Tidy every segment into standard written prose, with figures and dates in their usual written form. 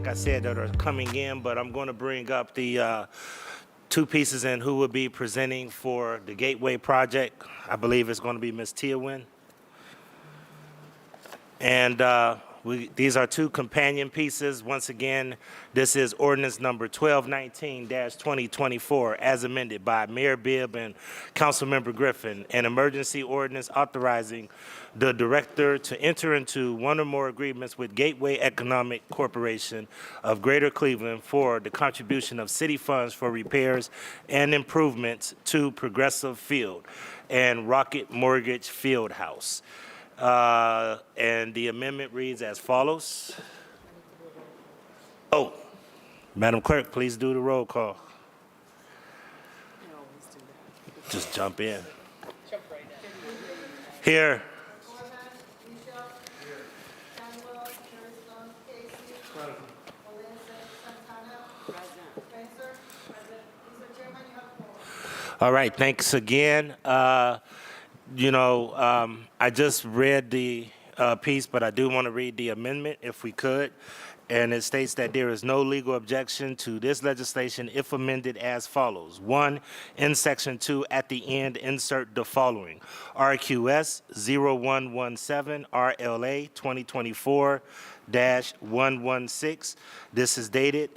like I said, that are coming in, but I'm going to bring up the two pieces and who will be presenting for the Gateway project. I believe it's going to be Ms. Tia Nguyen. And these are two companion pieces. Once again, this is ordinance number 1219-2024 as amended by Mayor Bibb and Councilmember Griffin, an emergency ordinance authorizing the director to enter into one or more agreements with Gateway Economic Corporation of Greater Cleveland for the contribution of city funds for repairs and improvements to Progressive Field and Rocket Mortgage Field House. And the amendment reads as follows. Oh, Madam Clerk, please do the roll call. Just jump in. Here. All right, thanks again. I just read the piece, but I do want to read the amendment if we could. And it states that there is no legal objection to this legislation if amended as follows. 1, in section 2 at the end, insert the following. RQS 0117 RLA 2024-116. This is dated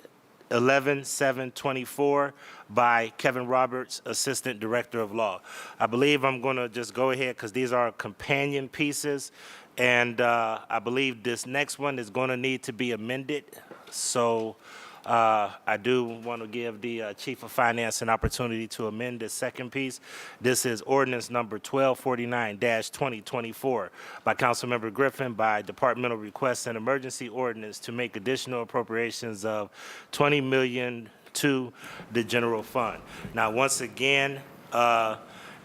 11/7/24 by Kevin Roberts, Assistant Director of Law. I believe I'm going to just go ahead because these are companion pieces, and I believe this next one is going to need to be amended. So I do want to give the Chief of Finance an opportunity to amend this second piece. This is ordinance number 1249-2024 by Councilmember Griffin by departmental request and emergency ordinance to make additional appropriations of $20 million to the general fund. Now, once again,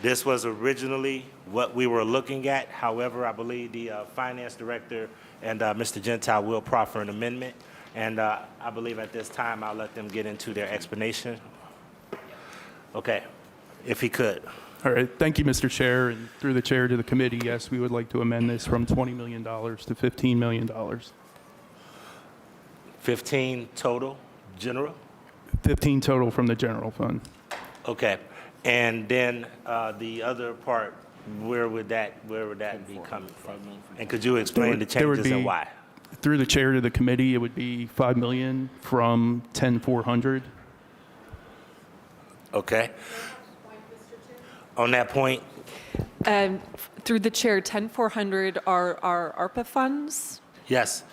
this was originally what we were looking at. However, I believe the finance director and Mr. Gentile will proffer an amendment. And I believe at this time, I'll let them get into their explanation. Okay, if he could. All right, thank you, Mr. Chair. And through the chair to the committee, yes, we would like to amend this from $20 million to $15 million. 15 total, general? 15 total from the general fund. Okay, and then the other part, where would that be coming from? And could you explain the changes and why? Through the chair to the committee, it would be $5 million from 10,400. Okay. On that point, Through the chair, 10,400 are ARPA funds? yes.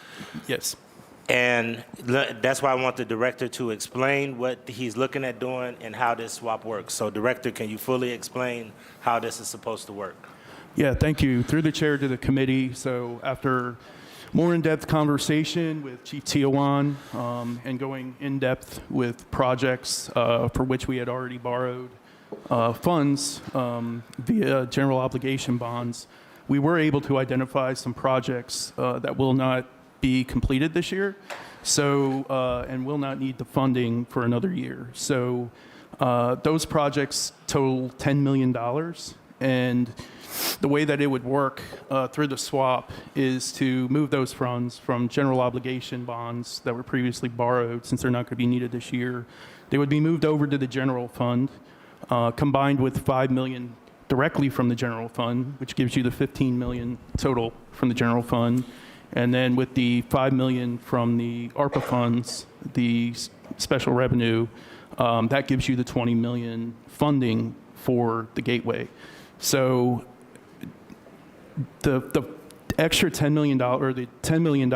Yes. And that's why I want the director to explain what he's looking at doing and how this swap works. So, director, can you fully explain how this is supposed to work? Yeah, thank you. Through the chair to the committee, so after more in-depth conversation with Chief Tia Nguyen and going in-depth with projects for which we had already borrowed funds via general obligation bonds, we were able to identify some projects that will not be completed this year, so and will not need the funding for another year. So those projects total $10 million, and the way that it would work through the swap is to move those funds from general obligation bonds that were previously borrowed, since they're not going to be needed this year. They would be moved over to the general fund, combined with $5 million directly from the general fund, which gives you the $15 million total from the general fund. And then with the $5 million from the ARPA funds, the special revenue, that gives you the $20 million funding for the Gateway. So the extra $10 million, or the $10 million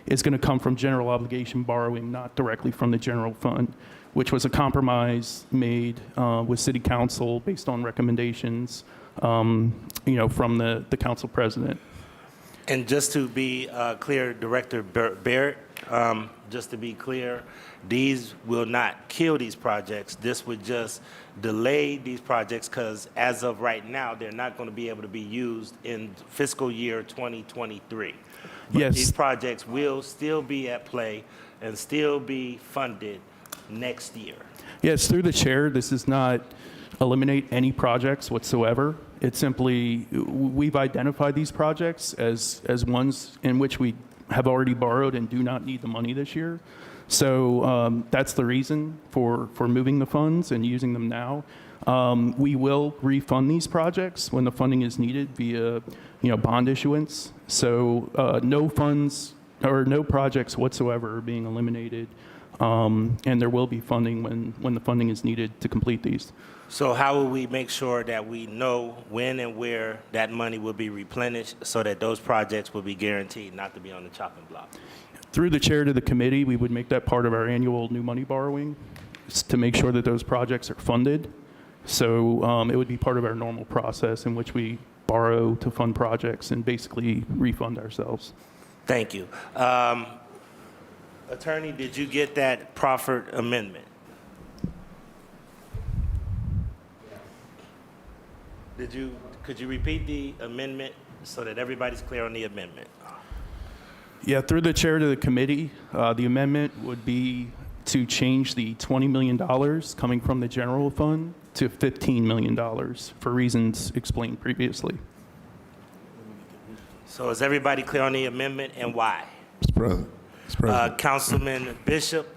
is going to come from general obligation borrowing, not directly from the general fund, which was a compromise made with City Council based on recommendations, from the council president. And just to be clear, Director Barrett, just to be clear, these will not kill these projects. This would just delay these projects because as of right now, they're not going to be able to be used in fiscal year 2023. But yes. These projects will still be at play and still be funded next year. Yes, through the chair, this does not eliminate any projects whatsoever. It's simply, we've identified these projects as ones in which we have already borrowed and do not need the money this year. So that's the reason for moving the funds and using them now. We will refund these projects when the funding is needed via, bond issuance. So no funds or no projects whatsoever are being eliminated, and there will be funding when the funding is needed to complete these. So how will we make sure that we know when and where that money will be replenished so that those projects will be guaranteed not to be on the chopping block? Through the chair to the committee, we would make that part of our annual new money borrowing to make sure that those projects are funded. So it would be part of our normal process in which we borrow to fund projects and basically refund ourselves. Thank you. Attorney, did you get that proffered amendment? Could you repeat the amendment so that everybody's clear on the amendment? Yeah, through the chair to the committee, the amendment would be to change the $20 million coming from the general fund to $15 million for reasons explained previously. So is everybody clear on the amendment and why? Mr. President. Mr. President. Councilman Bishop?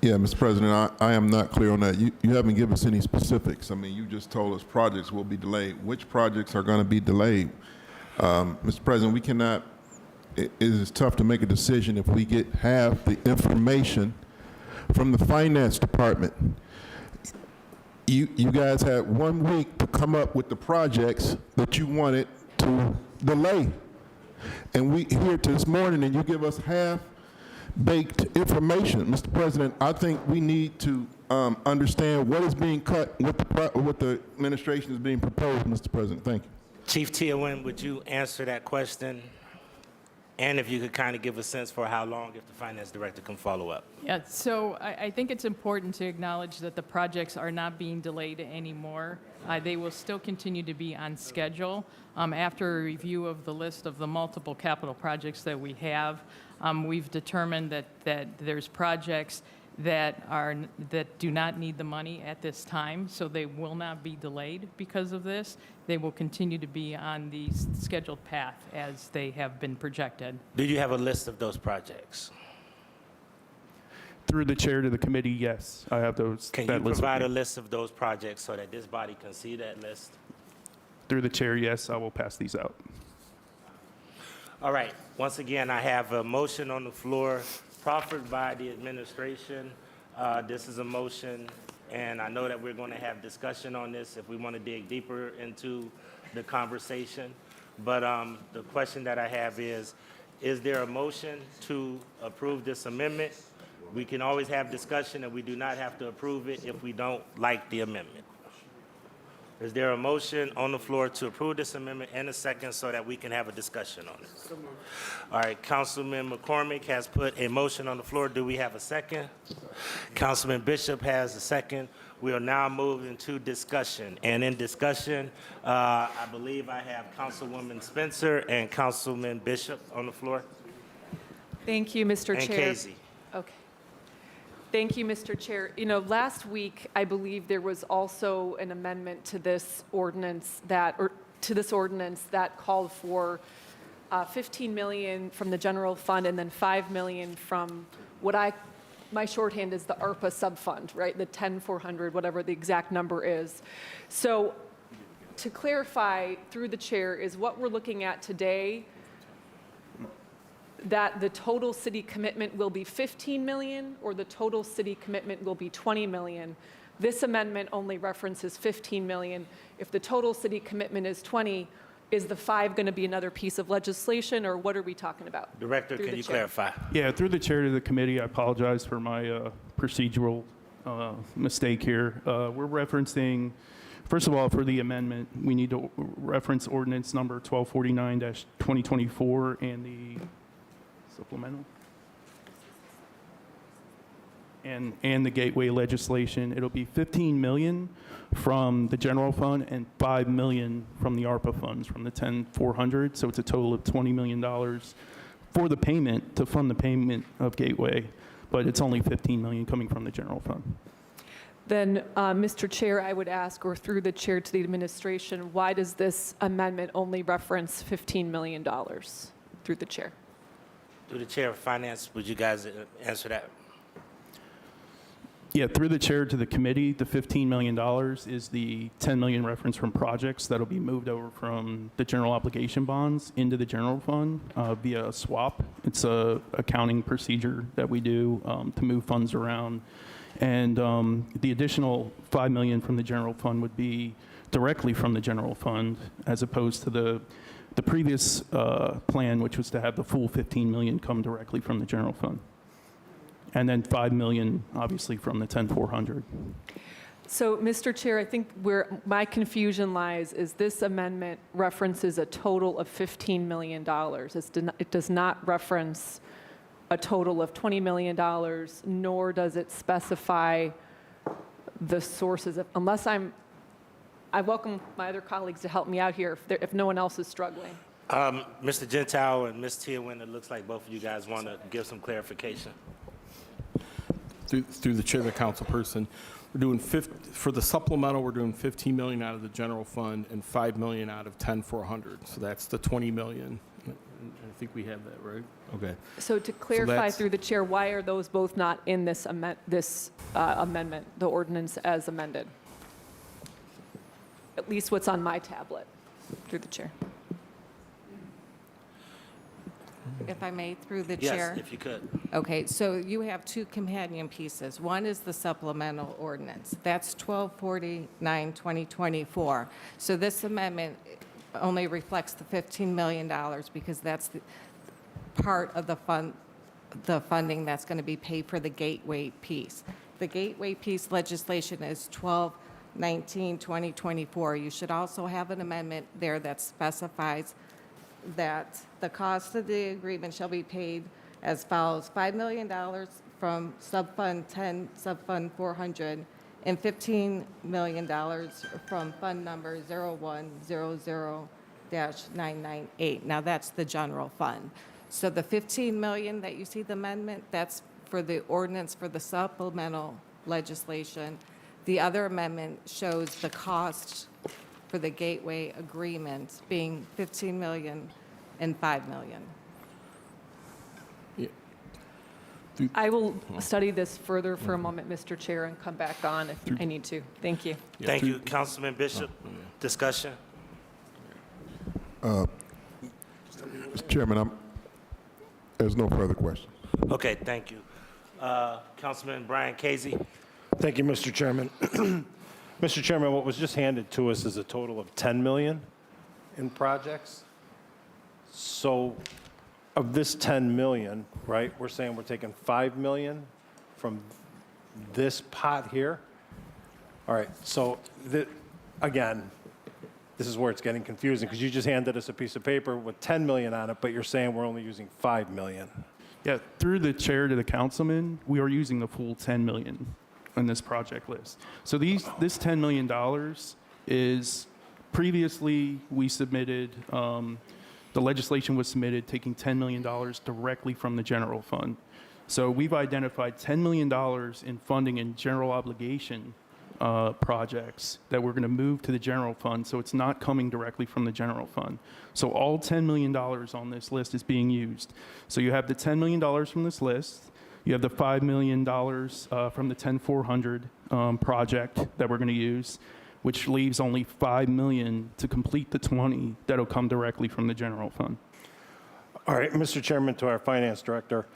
Yeah, Mr. President, I am not clear on that. You haven't given us any specifics. I mean, you just told us projects will be delayed. Which projects are going to be delayed? Mr. President, we cannot, it is tough to make a decision if we get half the information from the finance department. You guys had 1 week to come up with the projects that you wanted to delay. And we here to this morning and you give us half-baked information. Mr. President, I think we need to understand what is being cut, what the administration is being proposed, Mr. President. Thank you. Chief Teowen, would you answer that question? And if you could kind of give a sense for how long, if the finance director can follow up. Yeah, so I think it's important to acknowledge that the projects are not being delayed anymore. They will still continue to be on schedule. After a review of the list of the multiple capital projects that we have, we've determined that there's projects that do not need the money at this time, so they will not be delayed because of this. They will continue to be on the scheduled path as they have been projected. Do you have a list of those projects? Through the chair to the committee, yes, I have those. Can you provide a list of those projects so that this body can see that list? Through the chair, yes, I will pass these out. All right. Once again, I have a motion on the floor proffered by the administration. This is a motion, and I know that we're going to have discussion on this if we want to dig deeper into the conversation. But the question that I have is there a motion to approve this amendment? We can always have discussion, and we do not have to approve it if we don't like the amendment. Is there a motion on the floor to approve this amendment and a second so that we can have a discussion on it? All right, Councilman McCormick has put a motion on the floor. Do we have a second? Councilman Bishop has a second. We will now move into discussion. And in discussion, I believe I have Councilwoman Spencer and Councilman Bishop on the floor. Thank you, Mr. And Chair. Casey. Okay. Thank you, Mr. Chair. Last week, I believe there was also an amendment to this ordinance that called for $15 million from the general fund and then $5 million from my shorthand is the ARPA subfund, right? The 10-400, whatever the exact number is. So to clarify through the chair, is what we're looking at today that the total city commitment will be 15 million or the total city commitment will be 20 million? This amendment only references 15 million. If the total city commitment is 20, is the 5 going to be another piece of legislation, or what are we talking about? Director, can you clarify? Yeah, through the chair to the committee, I apologize for my procedural mistake here. We're referencing, first of all, for the amendment, we need to reference ordinance number 1249-2024 and the supplemental and the gateway legislation. It'll be 15 million from the general fund and 5 million from the ARPA funds from the 10-400. So it's a total of $20 million for the payment to fund the payment of gateway, but it's only 15 million coming from the general fund. Then, Mr. Chair, I would ask, or through the chair to the administration, why does this amendment only reference $15 million? Through the chair. Through the Chair of Finance, would you guys answer that? Yeah, through the chair to the committee, the $15 million is the 10 million reference from projects that'll be moved over from the general obligation bonds into the general fund via a swap. It's a accounting procedure that we do to move funds around. And the additional 5 million from the general fund would be directly from the general fund, as opposed to the previous plan, which was to have the full 15 million come directly from the general fund. And then 5 million, obviously, from the 10-400. So, Mr. Chair, I think where my confusion lies is this amendment references a total of $15 million. It does not reference a total of $20 million, nor does it specify the sources of, I welcome my other colleagues to help me out here if no one else is struggling. Mr. Gentile and Ms. Teowin, it looks like both of you guys want to give some clarification. Through the chair, the council person, we're doing for the supplemental, we're doing 15 million out of the general fund and 5 million out of 10-400. So that's the 20 million. I think we have that, right? Okay. So to clarify that's- through the chair, why are those both not in this amendment, the ordinance as amended? At least what's on my tablet, through the chair. If I may, through the chair? Yes, if you could. Okay, so you have two companion pieces. One is the supplemental ordinance. That's 1249-2024. So this amendment only reflects the $15 million because that's the part of the funding that's going to be paid for the gateway piece. The gateway piece legislation is 1219-2024. You should also have an amendment there that specifies that the cost of the agreement shall be paid as follows: $5 million from Subfund 10, Subfund 400, and $15 million from Fund Number 0100-998. Now, that's the general fund. So the $15 million that you see the amendment, that's for the ordinance for the supplemental legislation. The other amendment shows the cost for the gateway agreement being $15 million and $5 million. I will study this further for a moment, Mr. Chair, and come back on if I need to. Thank you. Thank you, Councilman Bishop. Discussion? Mr. Chairman, there's no further questions. Okay, thank you. Councilman Brian Casey? Thank you, Mr. Chairman. Mr. Chairman, what was just handed to us is a total of 10 million in projects. So of this 10 million, right, we're saying we're taking 5 million from this pot here. All right, so again, this is where it's getting confusing because you just handed us a piece of paper with 10 million on it, but you're saying we're only using 5 million. Yeah, through the chair to the councilman, we are using the full 10 million on this project list. So this $10 million is previously we submitted, the legislation was submitted taking $10 million directly from the general fund. So we've identified $10 million in funding in general obligation projects that we're going to move to the general fund, so it's not coming directly from the general fund. So all $10 million on this list is being used. So you have the $10 million from this list. You have the $5 million from the 10-400 project that we're going to use, which leaves only $5 million to complete the 20 that'll come directly from the general fund. All right, Mr. Chairman, to our finance director,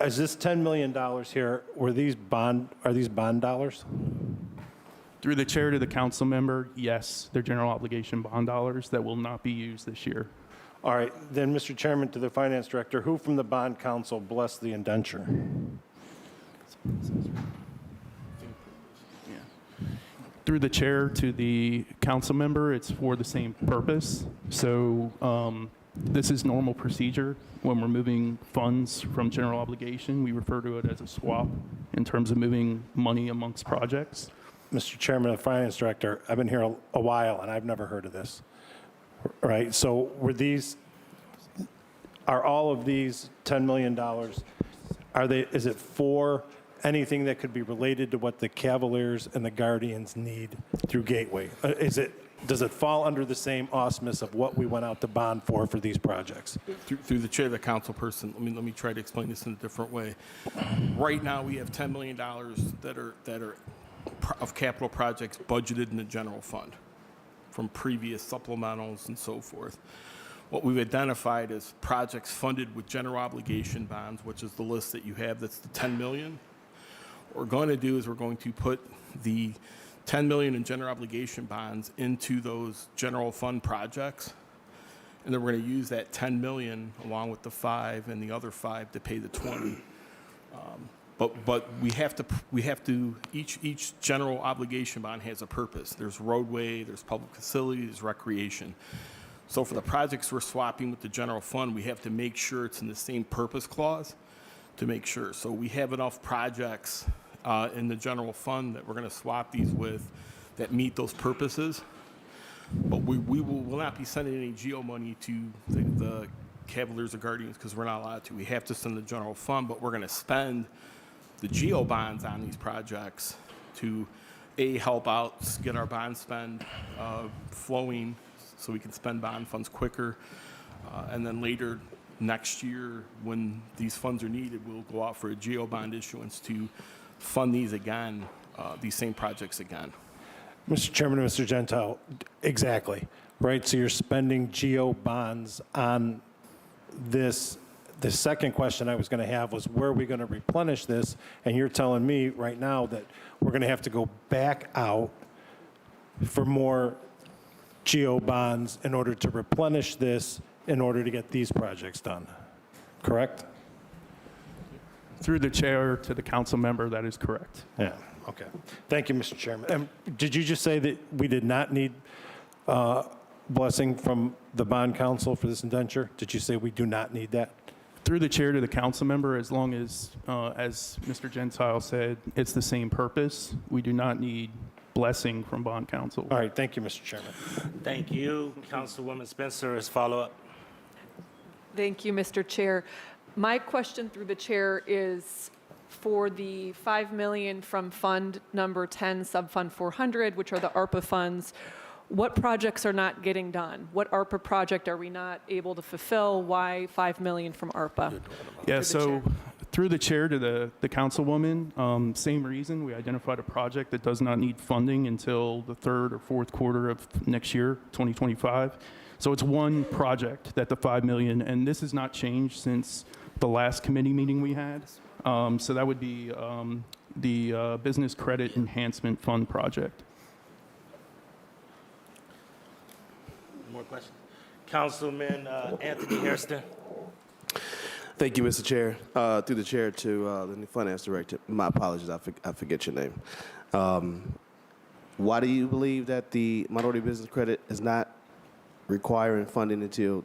is this $10 million here, are these bond dollars? Through the chair to the council member, yes, they're general obligation bond dollars that will not be used this year. All right, then, Mr. Chairman, to the finance director, who from the bond council blessed the indenture? Through the chair to the council member, it's for the same purpose. So this is normal procedure. When we're moving funds from general obligation, we refer to it as a swap in terms of moving money amongst projects. Mr. Chairman, the finance director, I've been here a while, and I've never heard of this. Right, so are all of these $10 million, is it for anything that could be related to what the Cavaliers and the Guardians need through Gateway? Is it does it fall under the same auspice of what we went out to bond for these projects? Through the chair, the council person, let me try to explain this in a different way. Right now, we have $10 million that are of capital projects budgeted in the general fund from previous supplementals and so forth. What we've identified is projects funded with general obligation bonds, which is the list that you have, that's the 10 million. What we're going to do is we're going to put the 10 million in general obligation bonds into those general fund projects. And then we're going to use that 10 million along with the 5 and the other 5 to pay the 20. But we have to, each general obligation bond has a purpose. There's roadway, there's public facilities, there's recreation. So for the projects we're swapping with the general fund, we have to make sure it's in the same purpose clause to make sure. So we have enough projects in the general fund that we're going to swap these with that meet those purposes. But we will not be sending any GEO money to the Cavaliers or Guardians because we're not allowed to. We have to send the general fund, but we're going to spend the GEO bonds on these projects to, A, help out, get our bond spend flowing so we can spend bond funds quicker. And then later next year, when these funds are needed, we'll go out for a GEO bond issuance to fund these again, these same projects again. Mr. Chairman and Mr. Gentile, exactly, right? So you're spending GEO bonds on this. The second question I was going to have was where are we going to replenish this? And you're telling me right now that we're going to have to go back out for more GEO bonds in order to replenish this in order to get these projects done, correct? Through the chair to the council member, that is correct. Yeah, okay. Thank you, Mr. Chairman. Did you just say that we did not need blessing from the bond council for this indenture? Did you say we do not need that? Through the chair to the council member, as long as Mr. Gentile said, it's the same purpose, we do not need blessing from bond council. All right, thank you, Mr. Chairman. Thank you. Councilwoman Spencer is follow-up. Thank you, Mr. Chair. My question through the chair is for the 5 million from Fund Number 10, Subfund 400, which are the ARPA funds. What projects are not getting done? What ARPA project are we not able to fulfill? Why 5 million from ARPA? Yeah, Through the chair. through the chair to the councilwoman, same reason. We identified a project that does not need funding until the third or fourth quarter of next year, 2025. So it's one project that the 5 million, and this has not changed since the last committee meeting we had. So that would be the Business Credit Enhancement Fund project. More questions? Councilman Anthony Hairston. Thank you, Mr. Chair. Through the chair to the new finance director. My apologies, I forget your name. Why do you believe that the minority business credit is not requiring funding until,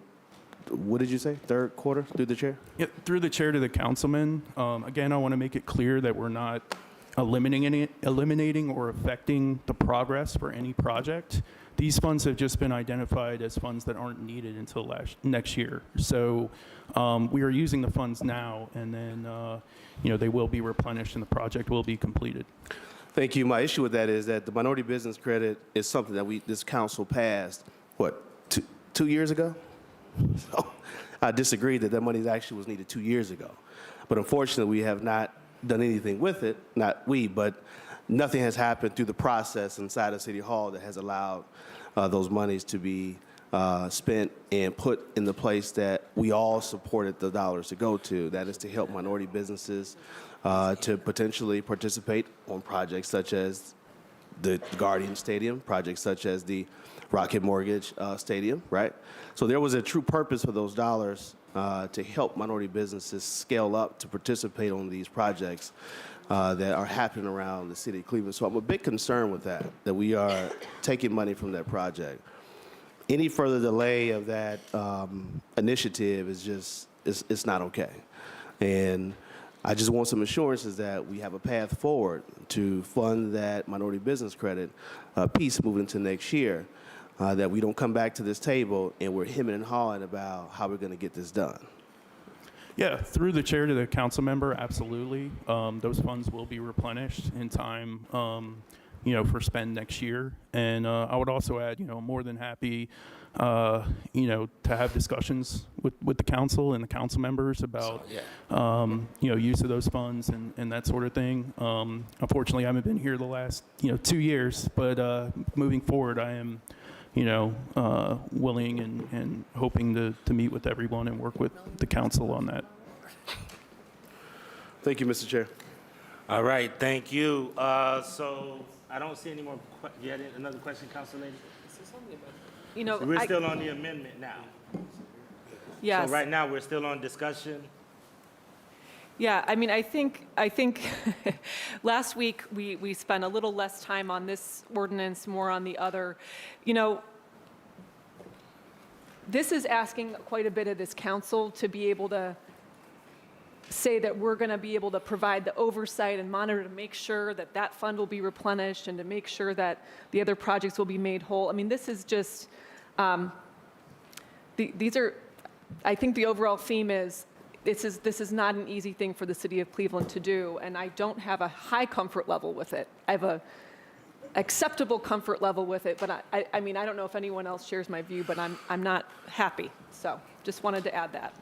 what did you say, third quarter, through the chair? Yeah, through the chair to the councilman. Again, I want to make it clear that we're not eliminating or affecting the progress for any project. These funds have just been identified as funds that aren't needed until next year. So we are using the funds now, and then they will be replenished and the project will be completed. Thank you. My issue with that is that the minority business credit is something that this council passed, what, two years ago? So I disagree that money actually was needed 2 years ago. But unfortunately, we have not done anything with it, not we, but nothing has happened through the process inside of City Hall that has allowed those monies to be spent and put in the place that we all supported the dollars to go to. That is to help minority businesses to potentially participate on projects such as the Guardian Stadium, projects such as the Rocket Mortgage Stadium, right? So there was a true purpose for those dollars to help minority businesses scale up to participate on these projects that are happening around the city of Cleveland. So I'm a bit concerned with that we are taking money from that project. Any further delay of that initiative is just, it's not okay. And I just want some assurances that we have a path forward to fund that minority business credit piece moving into next year, that we don't come back to this table and we're hemming and hawing about how we're going to get this done. Yeah, through the chair to the council member, absolutely. Those funds will be replenished in time for spend next year. And I would also add, more than happy, to have discussions with the council and the council members about, use of those funds and that sort of thing. Unfortunately, I haven't been here the last, 2 years, but moving forward, I am, willing and hoping to meet with everyone and work with the council on that. Thank you, Mr. Chair. All right, thank you. So I don't see any more, you had another question, Council Lady? We're still on the amendment now. Yes. So right now, we're still on discussion. Yeah, I mean, I think last week we spent a little less time on this ordinance, more on the other. This is asking quite a bit of this council to be able to say that we're going to be able to provide the oversight and monitor to make sure that that fund will be replenished and to make sure that the other projects will be made whole. I mean, this is just, these are, I think the overall theme is, this is not an easy thing for the city of Cleveland to do, and I don't have a high comfort level with it. I have a acceptable comfort level with it, but I mean, I don't know if anyone else shares my view, but I'm not happy. So just wanted to add that.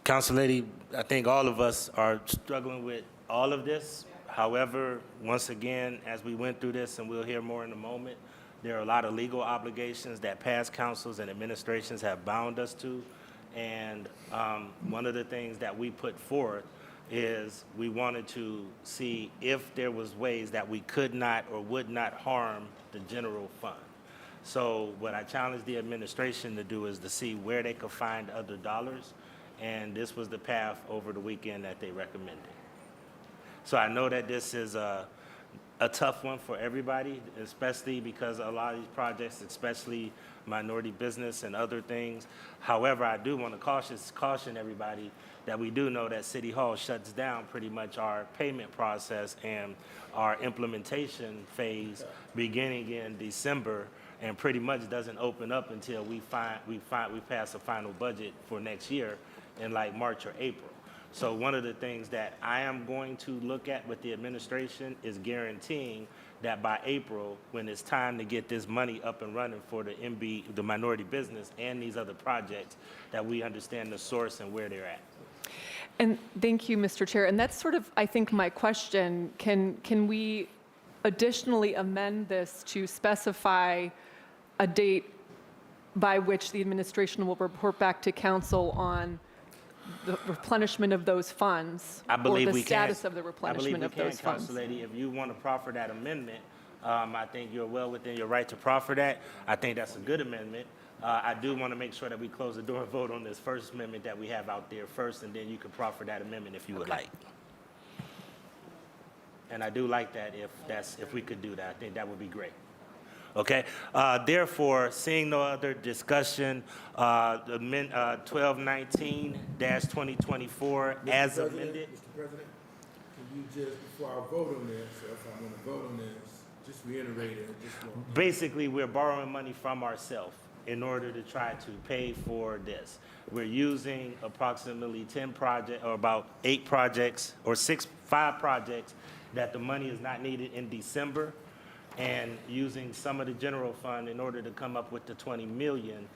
Council Lady, I think all of us are struggling with all of this. However, once again, as we went through this, and we'll hear more in a moment, there are a lot of legal obligations that past councils and administrations have bound us to. And one of the things that we put forth is we wanted to see if there was ways that we could not or would not harm the general fund. So what I challenged the administration to do is to see where they could find other dollars. And this was the path over the weekend that they recommended. So I know that this is a tough one for everybody, especially because a lot of these projects, especially minority business and other things. However, I do want to caution everybody that we do know that City Hall shuts down pretty much our payment process and our implementation phase beginning in December, and pretty much doesn't open up until we pass a final budget for next year in like March or April. So one of the things that I am going to look at with the administration is guaranteeing that by April, when it's time to get this money up and running for the minority business and these other projects, that we understand the source and where they're at. And thank you, Mr. Chair. And that's sort of, I think, my question. Can we additionally amend this to specify a date by which the administration will report back to council on the replenishment of those funds? I believe or the we can. status of the replenishment of those funds? Council Lady, if you want to proffer that amendment, I think you're well within your right to proffer that. I think that's a good amendment. I do want to make sure that we close the door and vote on this first amendment that we have out there first, and then you can proffer that amendment if you would like. And I do like that if we could do that. I think that would be great. Okay. Therefore, seeing no other discussion, 1219-2024 as amended. Mr. President, can you just, before I vote on this, or if I'm going to vote on this, just reiterate it? Basically, we're borrowing money from ourselves in order to try to pay for this. We're using approximately 10 projects, or about 8 projects, or 5 projects that the money is not needed in December, and using some of the general fund in order to come up with the 20 million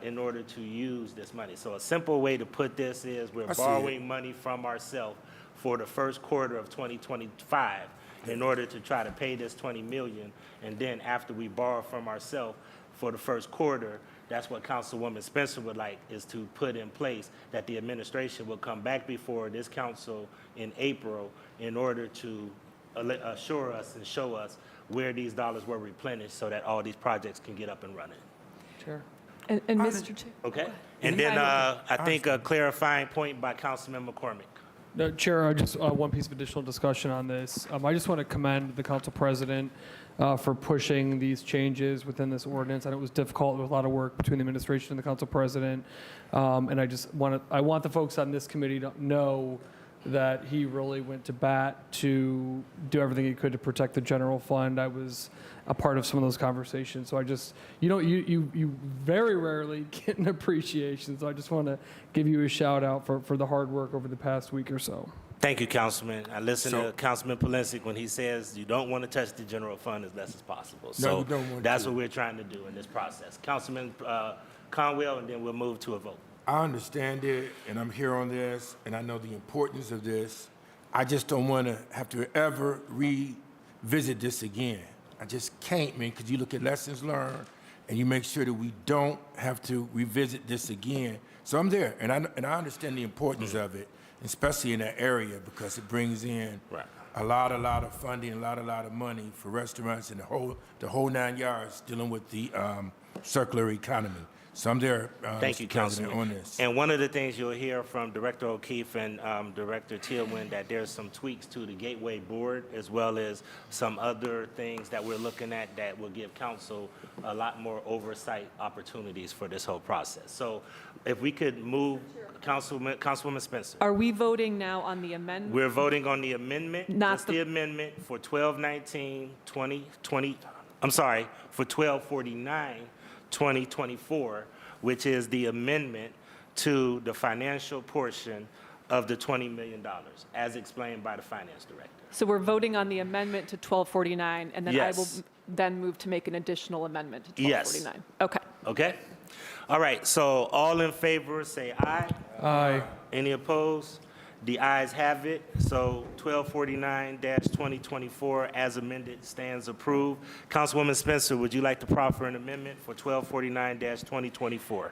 in order to use this money. So a simple way to put this is we're borrowing money from ourselves for the first quarter of 2025 in order to try to pay this 20 million. And then after we borrow from ourselves for the first quarter, that's what Councilwoman Spencer would like, is to put in place that the administration will come back before this council in April in order to assure us and show us where these dollars were replenished so that all these projects can get up and running. Sure. And Mr. Chair. Okay? And then I think a clarifying point by Councilman McCormick. No, Chair, I just one piece of additional discussion on this. I just want to commend the council president for pushing these changes within this ordinance. And it was difficult, with a lot of work between the administration and the council president. And I want the folks on this committee to know that he really went to bat to do everything he could to protect the general fund. I was a part of some of those conversations. So I just, you very rarely get an appreciation. So I just want to give you a shout out for the hard work over the past week or so. Thank you, Councilman. I listen So- to Councilman Polensek when he says you don't want to touch the general fund as less as possible. No, So you don't want that's to. what we're trying to do in this process. Councilman Conwell, and then we'll move to a vote. I understand it, and I'm here on this, and I know the importance of this. I just don't want to have to ever revisit this again. I just can't, man, because you look at lessons learned, and you make sure that we don't have to revisit this again. So I'm there, and I understand the importance of it, especially in that area, because it brings in Right. a lot of funding, a lot of money for restaurants and the whole 9 yards dealing with the circular economy. So I'm there, Thank you, Mr. President, Councilman. on this. And one of the things you'll hear from Director O'Keefe and Director Tillman, that there's some tweaks to the Gateway Board, as well as some other things that we're looking at that will give council a lot more oversight opportunities for this whole process. So if we could move, Councilwoman Spencer. Are we voting now on the amendment? We're voting on the amendment, Not just the amendment for 12/19/2020, I'm sorry, for 12/49/2024, which is the amendment to the financial portion of the $20 million, as explained by the finance director. So we're voting on the amendment to 1249, and then I will Yes. then move to make an additional amendment to Yes. 1249. Okay. Okay? All right, so all in favor, say aye. Aye. Any opposed? The ayes have it, so 1249-2024 as amended stands approved. Councilwoman Spencer, would you like to proffer an amendment for 1249-2024?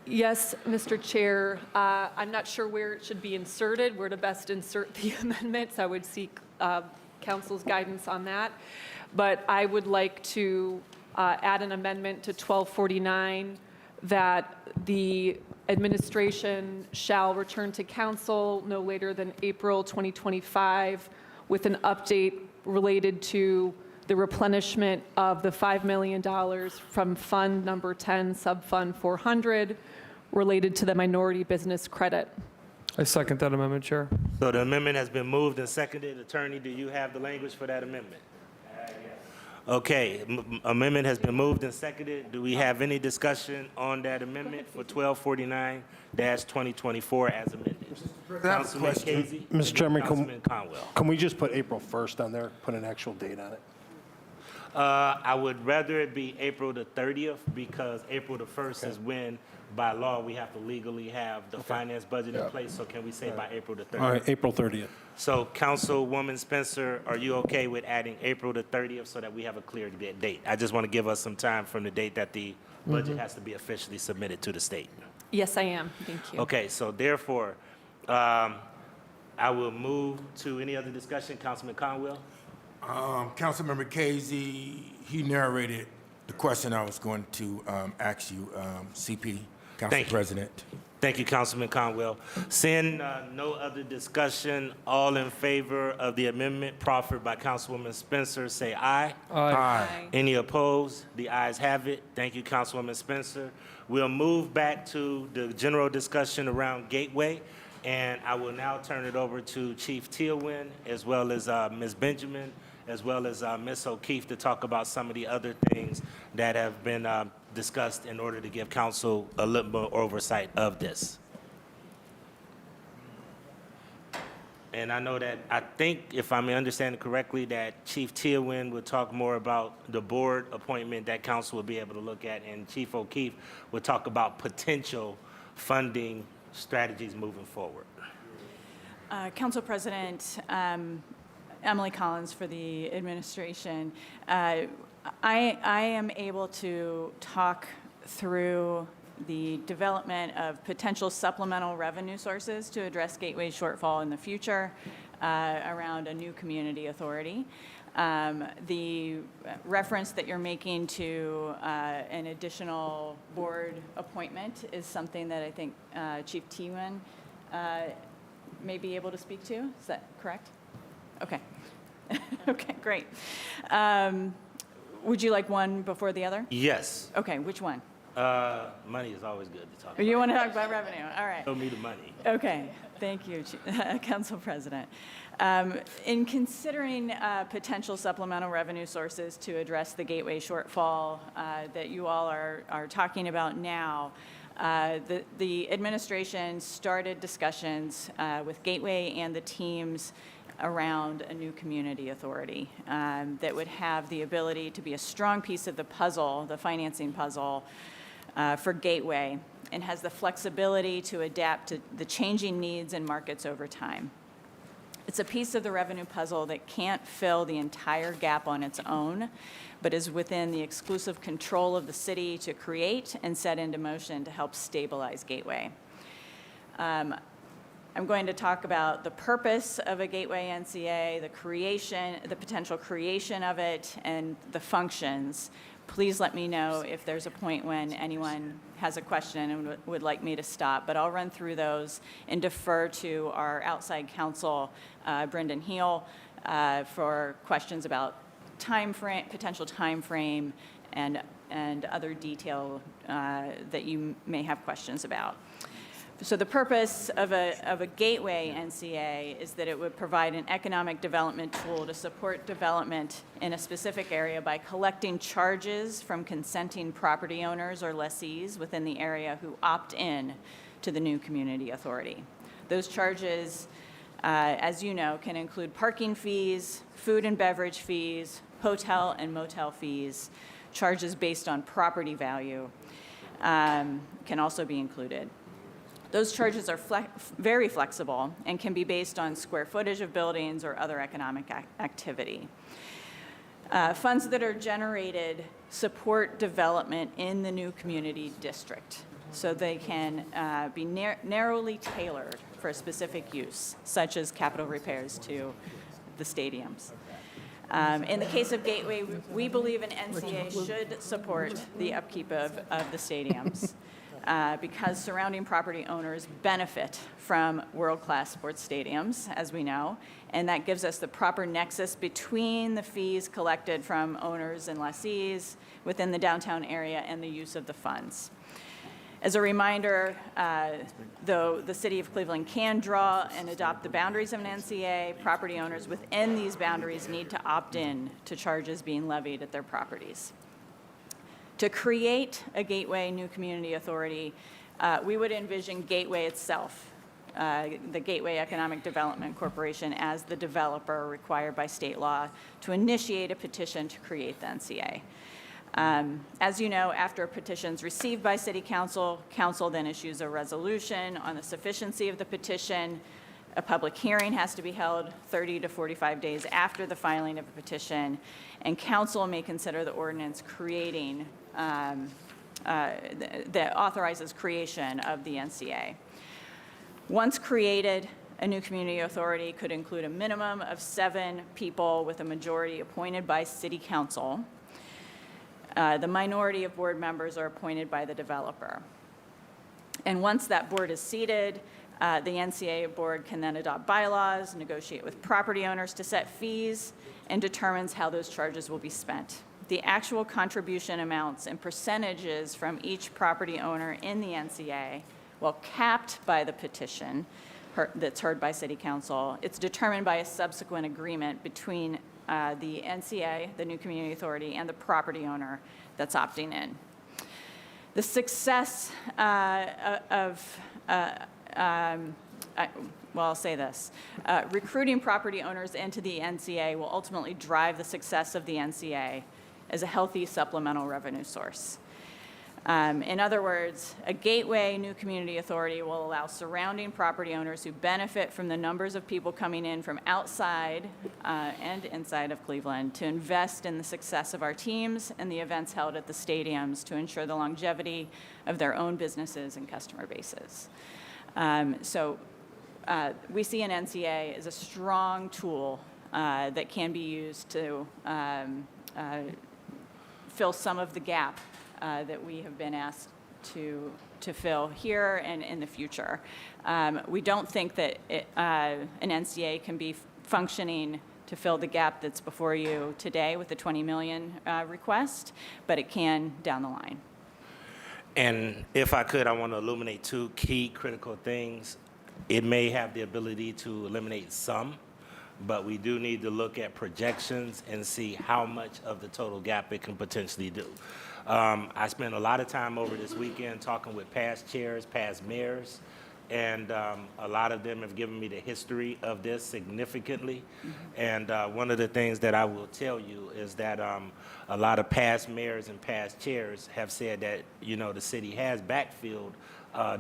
Yes, Mr. Chair. I'm not sure where it should be inserted, where to best insert the amendments. I would seek council's guidance on that. But I would like to add an amendment to 1249 that the administration shall return to council no later than April 2025 with an update related to the replenishment of the $5 million from Fund Number 10, Subfund 400, related to the minority business credit. I second that amendment, Chair. So the amendment has been moved and seconded. Attorney, do you have the language for that amendment? Okay, amendment has been moved and seconded. Do we have any discussion on that amendment for 1249-2024 as amended? I have a Councilman question. Casey? Mr. Chairman, Councilman Conwell. Can we just put April 1st on there, put an actual date on it? I would rather it be April the 30th, because April the 1st is when, by law, we have to legally have the finance budget in place. So can we say by April the 30th? All right, April 30th. So Councilwoman Spencer, are you okay with adding April the 30th so that we have a clear date? I just want to give us some time from the date that the budget has to be officially submitted to the state. Yes, I am. Thank you. Okay, so therefore, I will move to any other discussion. Councilman Conwell? Councilmember Casey, he narrated the question I was going to ask you, CP, Council Thank you. President. Thank you, Councilman Conwell. Seeing no other discussion, all in favor of the amendment proffered by Councilwoman Spencer, say aye. Aye. Any opposed? The ayes have it. Thank you, Councilwoman Spencer. We'll move back to the general discussion around Gateway, and I will now turn it over to Chief Tillman, as well as Ms. Benjamin, as well as Ms. O'Keefe, to talk about some of the other things that have been discussed in order to give council a little more oversight of this. And I know that, I think, if I'm understanding correctly, that Chief Tillman will talk more about the board appointment that council will be able to look at, and Chief O'Keefe will talk about potential funding strategies moving forward. Council President, Emily Collins for the administration. I am able to talk through the development of potential supplemental revenue sources to address Gateway shortfall in the future around a new community authority. The reference that you're making to an additional board appointment is something that I think Chief Tillman may be able to speak to. Is that correct? Okay. Okay, great. Would you like one before the other? Yes, Okay, which one? money is always good to talk about. You want to talk about revenue? All right. Show me the money. Okay, thank you, Council President. In considering potential supplemental revenue sources to address the Gateway shortfall that you all are talking about now, The administration started discussions with Gateway and the teams around a new community authority that would have the ability to be a strong piece of the puzzle, the financing puzzle, for Gateway, and has the flexibility to adapt to the changing needs and markets over time. It's a piece of the revenue puzzle that can't fill the entire gap on its own, but is within the exclusive control of the city to create and set into motion to help stabilize Gateway. I'm going to talk about the purpose of a Gateway NCA, the potential creation of it, and the functions. Please let me know if there's a point when anyone has a question and would like me to stop, but I'll run through those and defer to our outside counsel, Brendan Heel, for questions about potential time frame, and other detail that you may have questions about. So the purpose of a Gateway NCA is that it would provide an economic development tool to support development in a specific area by collecting charges from consenting property owners or lessees within the area who opt in to the new community authority. Those charges, as you know, can include parking fees, food and beverage fees, hotel and motel fees, charges based on property value can also be included. Those charges are very flexible and can be based on square footage of buildings or other economic activity. Funds that are generated support development in the new community district, so they can be narrowly tailored for a specific use, such as capital repairs to the stadiums. In the case of Gateway, we believe an NCA should support the upkeep of the stadiums. Because surrounding property owners benefit from world-class sports stadiums, as we know, and that gives us the proper nexus between the fees collected from owners and lessees within the downtown area and the use of the funds. As a reminder, though the City of Cleveland can draw and adopt the boundaries of an NCA, property owners within these boundaries need to opt in to charges being levied at their properties. To create a Gateway New Community Authority, we would envision Gateway itself, the Gateway Economic Development Corporation, as the developer required by state law to initiate a petition to create the NCA. As you know, after a petition is received by City Council, Council then issues a resolution on the sufficiency of the petition. A public hearing has to be held 30 to 45 days after the filing of a petition, and Council may consider the ordinance creating that authorizes creation of the NCA. Once created, a new community authority could include a minimum of 7 people with a majority appointed by City Council. The minority of board members are appointed by the developer. And once that board is seated, the NCA board can then adopt bylaws, negotiate with property owners to set fees, and determines how those charges will be spent. The actual contribution amounts and percentages from each property owner in the NCA, while capped by the petition that's heard by City Council, it's determined by a subsequent agreement between the NCA, the New Community Authority, and the property owner that's opting in. The success I'll say this. Recruiting property owners into the NCA will ultimately drive the success of the NCA as a healthy supplemental revenue source. In other words, a Gateway New Community Authority will allow surrounding property owners who benefit from the numbers of people coming in from outside and inside of Cleveland to invest in the success of our teams and the events held at the stadiums to ensure the longevity of their own businesses and customer bases. We see an NCA as a strong tool that can be used to fill some of the gap that we have been asked to fill here and in the future. We don't think that an NCA can be functioning to fill the gap that's before you today with the 20 million request, but it can down the line. And if I could, I want to illuminate 2 key critical things. It may have the ability to eliminate some but we do need to look at projections and see how much of the total gap it can potentially do. I spent a lot of time over this weekend talking with past chairs, past mayors, and a lot of them have given me the history of this significantly. And one of the things that I will tell you is that a lot of past mayors and past chairs have said that, you know, the city has backfilled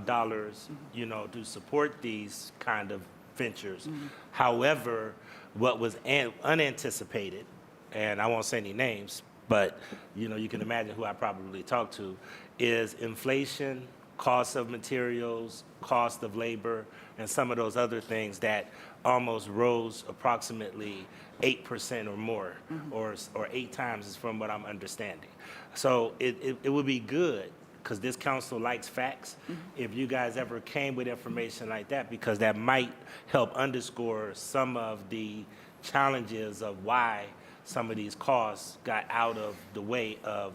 dollars, you know, to support these kind of ventures. However, what was unanticipated, and I won't say any names, but, you know, you can imagine who I probably talked to, is inflation, cost of materials, cost of labor, and some of those other things that almost rose approximately 8% or more, or 8 times is from what I'm understanding. So it would be good, because this council likes facts, if you guys ever came with information like that, because that might help underscore some of the challenges of why some of these costs got out of the way of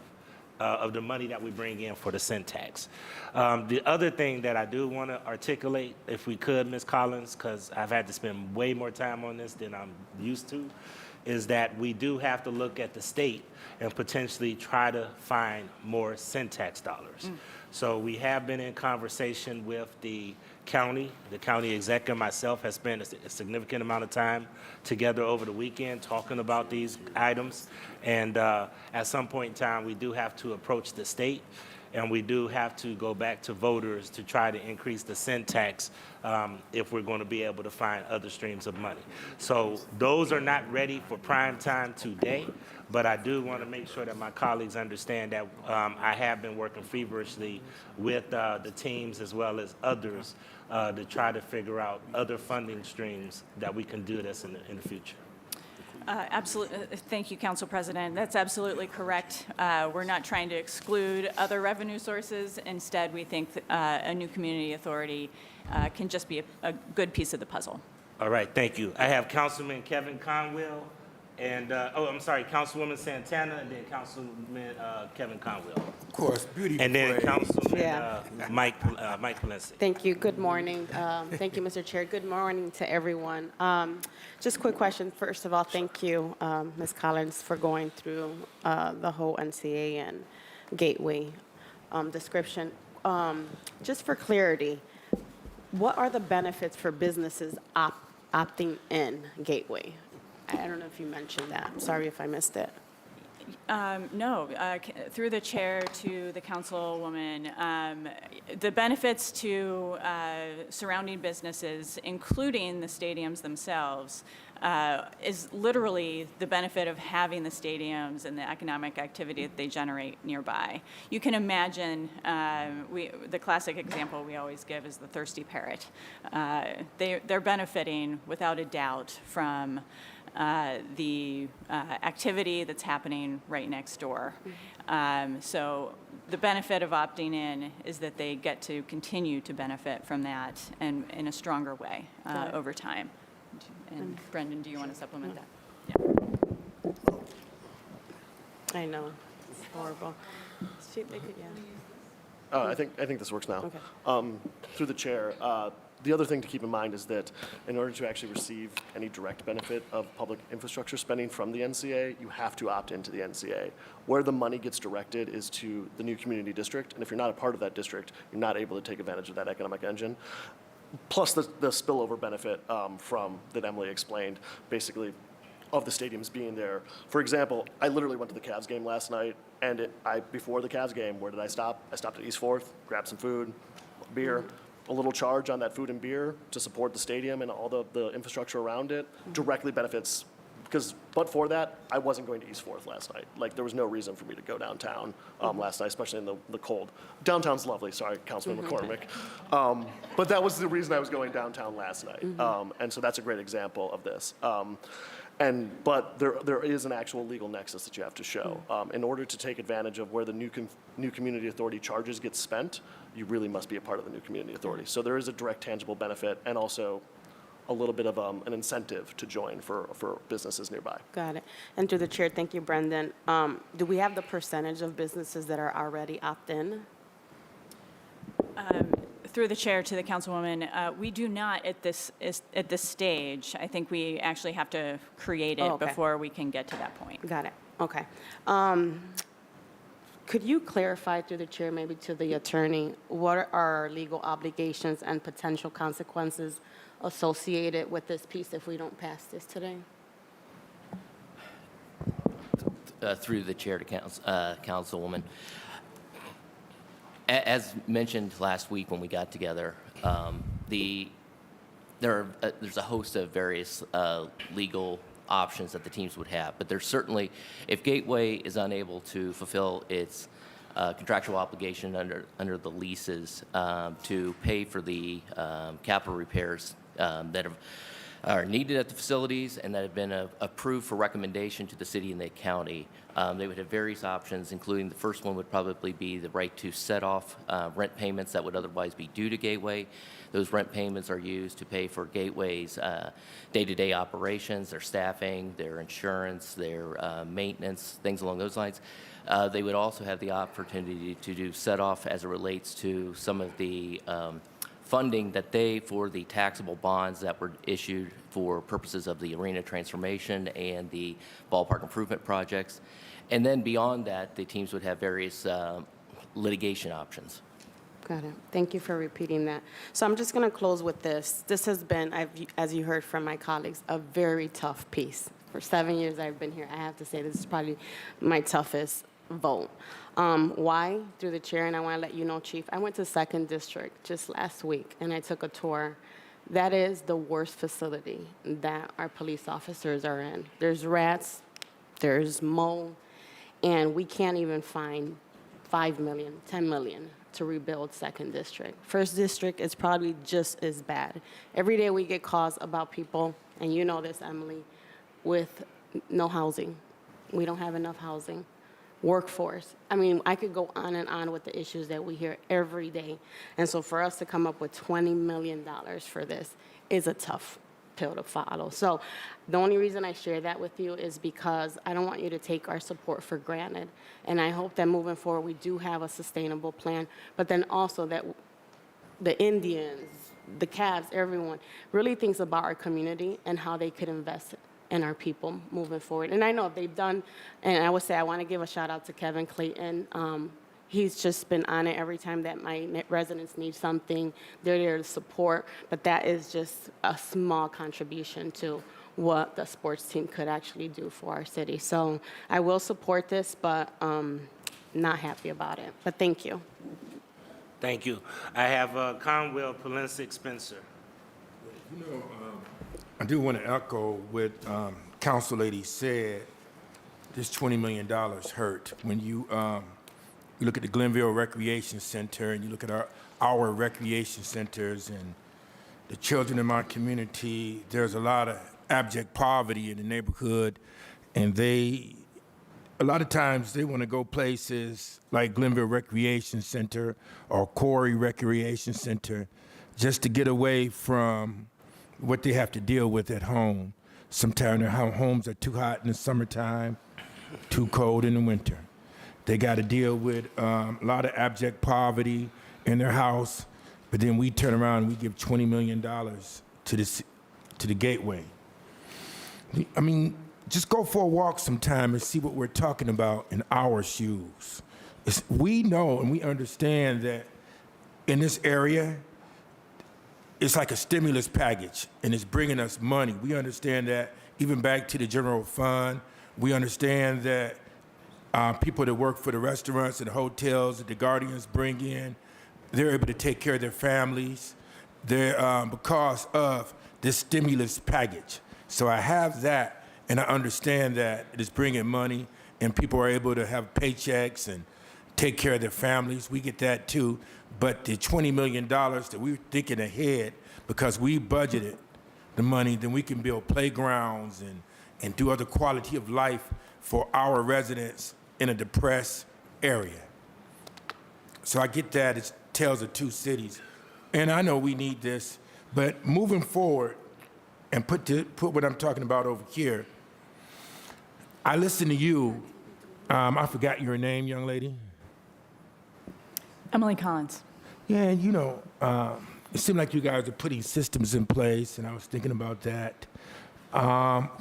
the money that we bring in for the sin tax. The other thing that I do want to articulate, if we could, Ms. Collins, because I've had to spend way more time on this than I'm used to, is that we do have to look at the state and potentially try to find more sin tax dollars. So we have been in conversation with the county executive, myself, has spent a significant amount of time together over the weekend talking about these items. And at some point in time, we do have to approach the state, and we do have to go back to voters to try to increase the sin tax if we're going to be able to find other streams of money. So those are not ready for prime time today, but I do want to make sure that my colleagues understand that I have been working feverishly with the teams as well as others to try to figure out other funding streams that we can do this in the future. Absolutely. Thank you, Council President. That's absolutely correct. We're not trying to exclude other revenue sources. Instead, we think that, a new community authority can just be a good piece of the puzzle. All right, thank you. I have Councilman Kevin Conwell and, Councilwoman Santana, and then Councilman Kevin Conwell. Of course, beauty And then parade. Councilman Mike Palencia. Thank you. Good morning. Thank you, Mr. Chair. Good morning to everyone. Just a quick question. First of all, thank you, Ms. Collins, for going through the whole NCA and Gateway description. Just for clarity, what are the benefits for businesses opting in Gateway? I don't know if you mentioned that. I'm sorry if I missed it. No, through the chair to the councilwoman, the benefits to surrounding businesses, including the stadiums themselves, is literally the benefit of having the stadiums and the economic activity that they generate nearby. You can imagine, the classic example we always give is the Thirsty Parrot. They're benefiting without a doubt from the activity that's happening right next door. So the benefit of opting in is that they get to continue to benefit from that and in a stronger way over time. And Brendan, do you want to supplement that? I know. It's horrible. They could, yeah. I think this works now. Okay. Through the chair, the other thing to keep in mind is that in order to actually receive any direct benefit of public infrastructure spending from the NCA, you have to opt into the NCA. Where the money gets directed is to the new community district, and if you're not a part of that district, you're not able to take advantage of that economic engine. Plus the spillover benefit from that Emily explained, basically, of the stadiums being there. For example, I literally went to the Cavs game last night, and before the Cavs game, where did I stop? I stopped at East 4th, grabbed some food, beer, a little charge on that food and beer to support the stadium and all the infrastructure around it directly benefits, but for that, I wasn't going to East 4th last night. Like, there was no reason for me to go downtown last night, especially in the cold. Downtown's lovely, sorry, Councilman McCormick. But that was the reason I was going downtown last night. And so that's a great example of this. But there is an actual legal nexus that you have to show. In order to take advantage of where the new community authority charges get spent, you really must be a part of the new community authority. So there is a direct tangible benefit and also a little bit of an incentive to join for businesses nearby. Got it. And through the chair, thank you, Brendan. Do we have the percentage of businesses that are already opt-in? through the chair to the councilwoman, we do not at this stage. I think we actually have to create it Oh, okay. before we can get to that point. Got it. Okay. Could you clarify through the chair, maybe to the attorney, what are our legal obligations and potential consequences associated with this piece if we don't pass this today? Through the chair to Councilwoman. As mentioned last week when we got together, there's a host of various legal options that the teams would have, but there's certainly, if Gateway is unable to fulfill its contractual obligation under the leases to pay for the capital repairs that are needed at the facilities and that have been approved for recommendation to the city and the county. They would have various options, including the first one would probably be the right to set off rent payments that would otherwise be due to Gateway. Those rent payments are used to pay for Gateway's day-to-day operations, their staffing, their insurance, their maintenance, things along those lines. They would also have the opportunity to do set off as it relates to some of the funding that for the taxable bonds that were issued for purposes of the arena transformation and the ballpark improvement projects. And then beyond that, the teams would have various litigation options. Got it. Thank you for repeating that. So I'm just going to close with this. This has been, as you heard from my colleagues, a very tough piece. For 7 years I've been here, I have to say this is probably my toughest vote. Why? Through the chair, and I want to let you know, Chief, I went to 2nd District just last week, and I took a tour. That is the worst facility that our police officers are in. There's rats, there's mold, and we can't even find $5 million, $10 million to rebuild 2nd District. 1st District is probably just as bad. Every day we get calls about people, and you know this, Emily, with no housing. We don't have enough housing. Workforce. I mean, I could go on and on with the issues that we hear every day. And so for us to come up with $20 million for this is a tough pill to follow. So the only reason I share that with you is because I don't want you to take our support for granted. And I hope that moving forward, we do have a sustainable plan, but then also that the Indians, the Cavs, everyone really thinks about our community and how they could invest and our people moving forward. And I know they've done, and I would say I want to give a shout out to Kevin Clayton. He's just been on it every time that my residents need something. They're there to support, but that is just a small contribution to what the sports team could actually do for our city. So I will support this, but not happy about it. But thank you. Thank you. I have Conwell Polensik Spencer. You know, I do want to echo what Council Lady said. This $20 million hurt. When you look at the Glenville Recreation Center and you look at our recreation centers and the children in my community, there's a lot of abject poverty in the neighborhood, and a lot of times they want to go places like Glenville Recreation Center or Corey Recreation Center just to get away from what they have to deal with at home. Sometimes their homes are too hot in the summertime, too cold in the winter. They got to deal with a lot of abject poverty in their house, but then we turn around and we give $20 million to the Gateway. I mean, just go for a walk sometime and see what we're talking about in our shoes. We know and we understand that in this area, it's like a stimulus package, and it's bringing us money. We understand that even back to the general fund. We understand that people that work for the restaurants and hotels that the Guardians bring in, they're able to take care of their families because of this stimulus package. So I have that, and I understand that it is bringing money, and people are able to have paychecks and take care of their families. We get that too. But the $20 million that we're thinking ahead, because we budgeted the money, then we can build playgrounds and do other quality of life for our residents in a depressed area. So I get that. It's Tales of Two Cities. And I know we need this, but moving forward and put what I'm talking about over here, I listen to you. I forgot your name, young lady. Emily Collins. Yeah, and it seemed like you guys are putting systems in place, and I was thinking about that.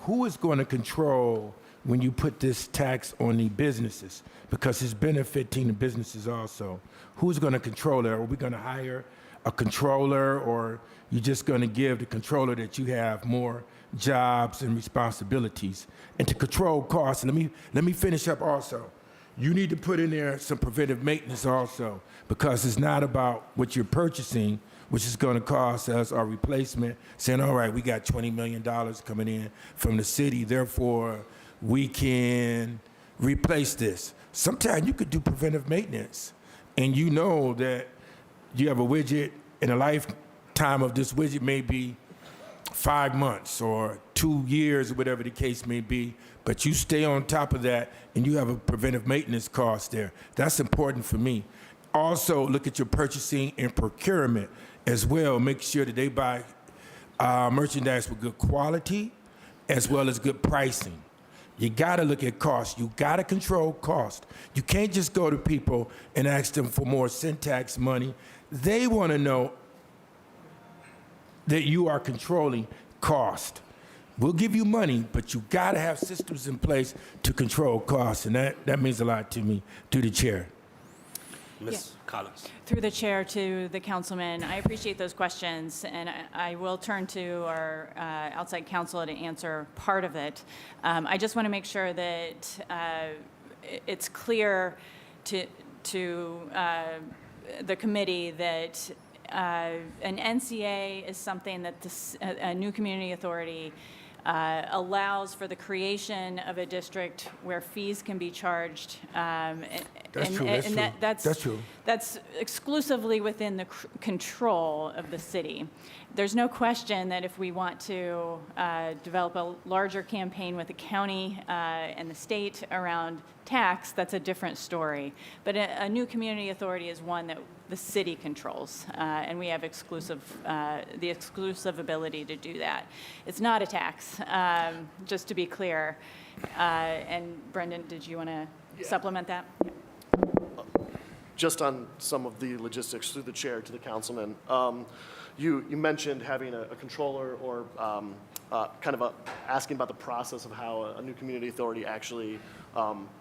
Who is going to control when you put this tax on the businesses? Because it's benefiting the businesses also. Who's going to control it? Are we going to hire a controller, or you just going to give the controller that you have more jobs and responsibilities? And to control costs, and let me finish up also. You need to put in there some preventive maintenance also, because it's not about what you're purchasing, which is going to cost us our replacement, saying, all right, we got $20 million coming in from the city, therefore we can replace this. Sometimes you could do preventive maintenance, and you know that you have a widget, and the lifetime of this widget may be 5 months or 2 years, or whatever the case may be, but you stay on top of that, and you have a preventive maintenance cost there. That's important for me. Also, look at your purchasing and procurement as well. Make sure that they buy merchandise with good quality as well as good pricing. You got to look at cost. You got to control cost. You can't just go to people and ask them for more syntax money. They want to know that you are controlling cost. We'll give you money, but you got to have systems in place to control costs, and that means a lot to me. Through the chair. Ms. Collins. Through the chair to the councilman, I appreciate those questions, and I will turn to our outside counsel to answer part of it. I just want to make sure that it's clear to the committee that an NCA is something that a new community authority allows for the creation of a district where fees can be charged. That's true. That's true. That's exclusively within the control of the city. There's no question that if we want to develop a larger campaign with the county and the state around tax, that's a different story. But a new community authority is one that the city controls, and we have the exclusive ability to do that. It's not a tax, just to be clear. And Brendan, did you want to supplement that? Just on some of the logistics through the chair to the councilman. You mentioned having a controller or asking about the process of how a new community authority actually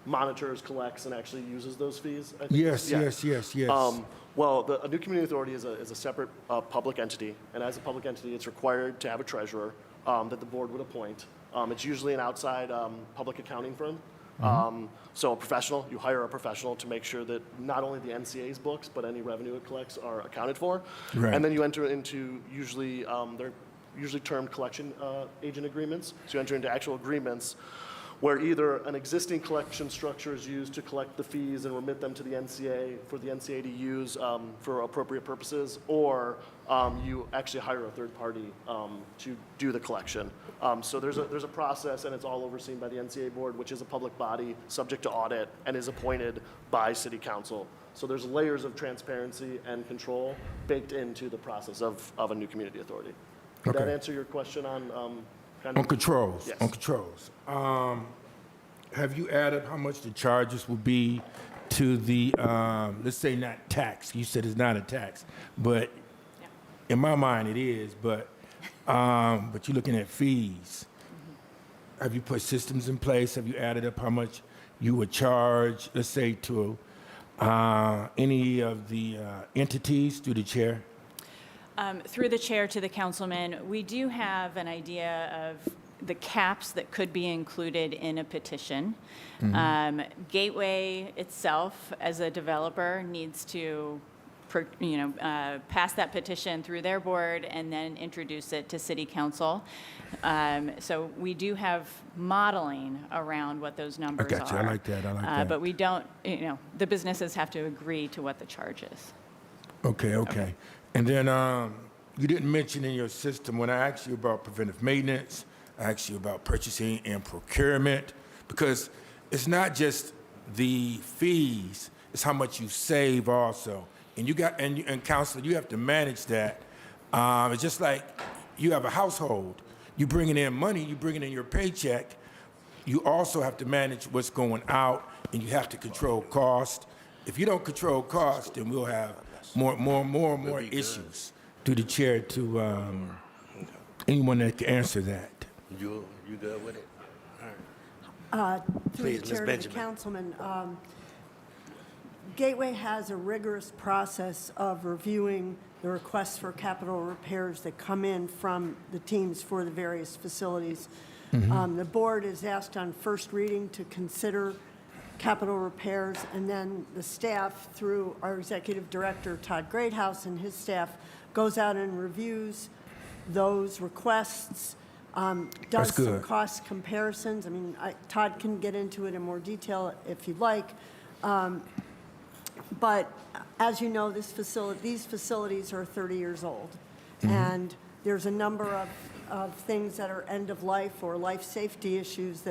monitors, collects, and actually uses those fees. I think. Yes. Well, a new community authority is a separate public entity, and as a public entity, it's required to have a treasurer that the board would appoint. It's usually an outside public accounting firm. So a professional, you hire a professional to make sure that not only the NCA's books, but any revenue it collects are accounted for. Right. And then you enter into usually, they're usually termed collection agent agreements. So you enter into actual agreements where either an existing collection structure is used to collect the fees and remit them to the NCA for the NCA to use for appropriate purposes, or you actually hire a third party to do the collection. So there's a process, and it's all overseen by the NCA board, which is a public body subject to audit and is appointed by city council. So there's layers of transparency and control baked into the process of a new community authority. Did that answer your question on On controls. Yes. On controls. Have you added how much the charges will be to the, let's say not tax? You said it's not a tax, but in my mind it is. But you're looking at fees. Have you put systems in place? Have you added up how much you would charge, let's say, to any of the entities through the chair? Through the chair to the councilman, we do have an idea of the caps that could be included in a petition. Gateway itself, as a developer, needs to pass that petition through their board and then introduce it to city council. So we do have modeling around what those numbers I got you. are. I like that. But we don't, the businesses have to agree to what the charge is. Okay. And then you didn't mention in your system, when I asked you about preventive maintenance, I asked you about purchasing and procurement, because it's not just the fees, it's how much you save also. And and council, you have to manage that. It's just like you have a household. You bringing in money, you bringing in your paycheck. You also have to manage what's going out, and you have to control cost. If you don't control cost, then we'll have more issues. Through the chair to anyone that can answer that. You good with it? Through Please, the Ms. chair to the Benjamin. councilman, Gateway has a rigorous process of reviewing the requests for capital repairs that come in from the teams for the various facilities. The board is asked on first reading to consider capital repairs, and then the staff, through our executive director, Todd Greathouse, and his staff, goes out and reviews those requests, does some good. cost comparisons. I mean, Todd can get into it in more detail if you'd like. But as you know, these facilities are 30 years old. And there's a number of things that are end of life or life safety issues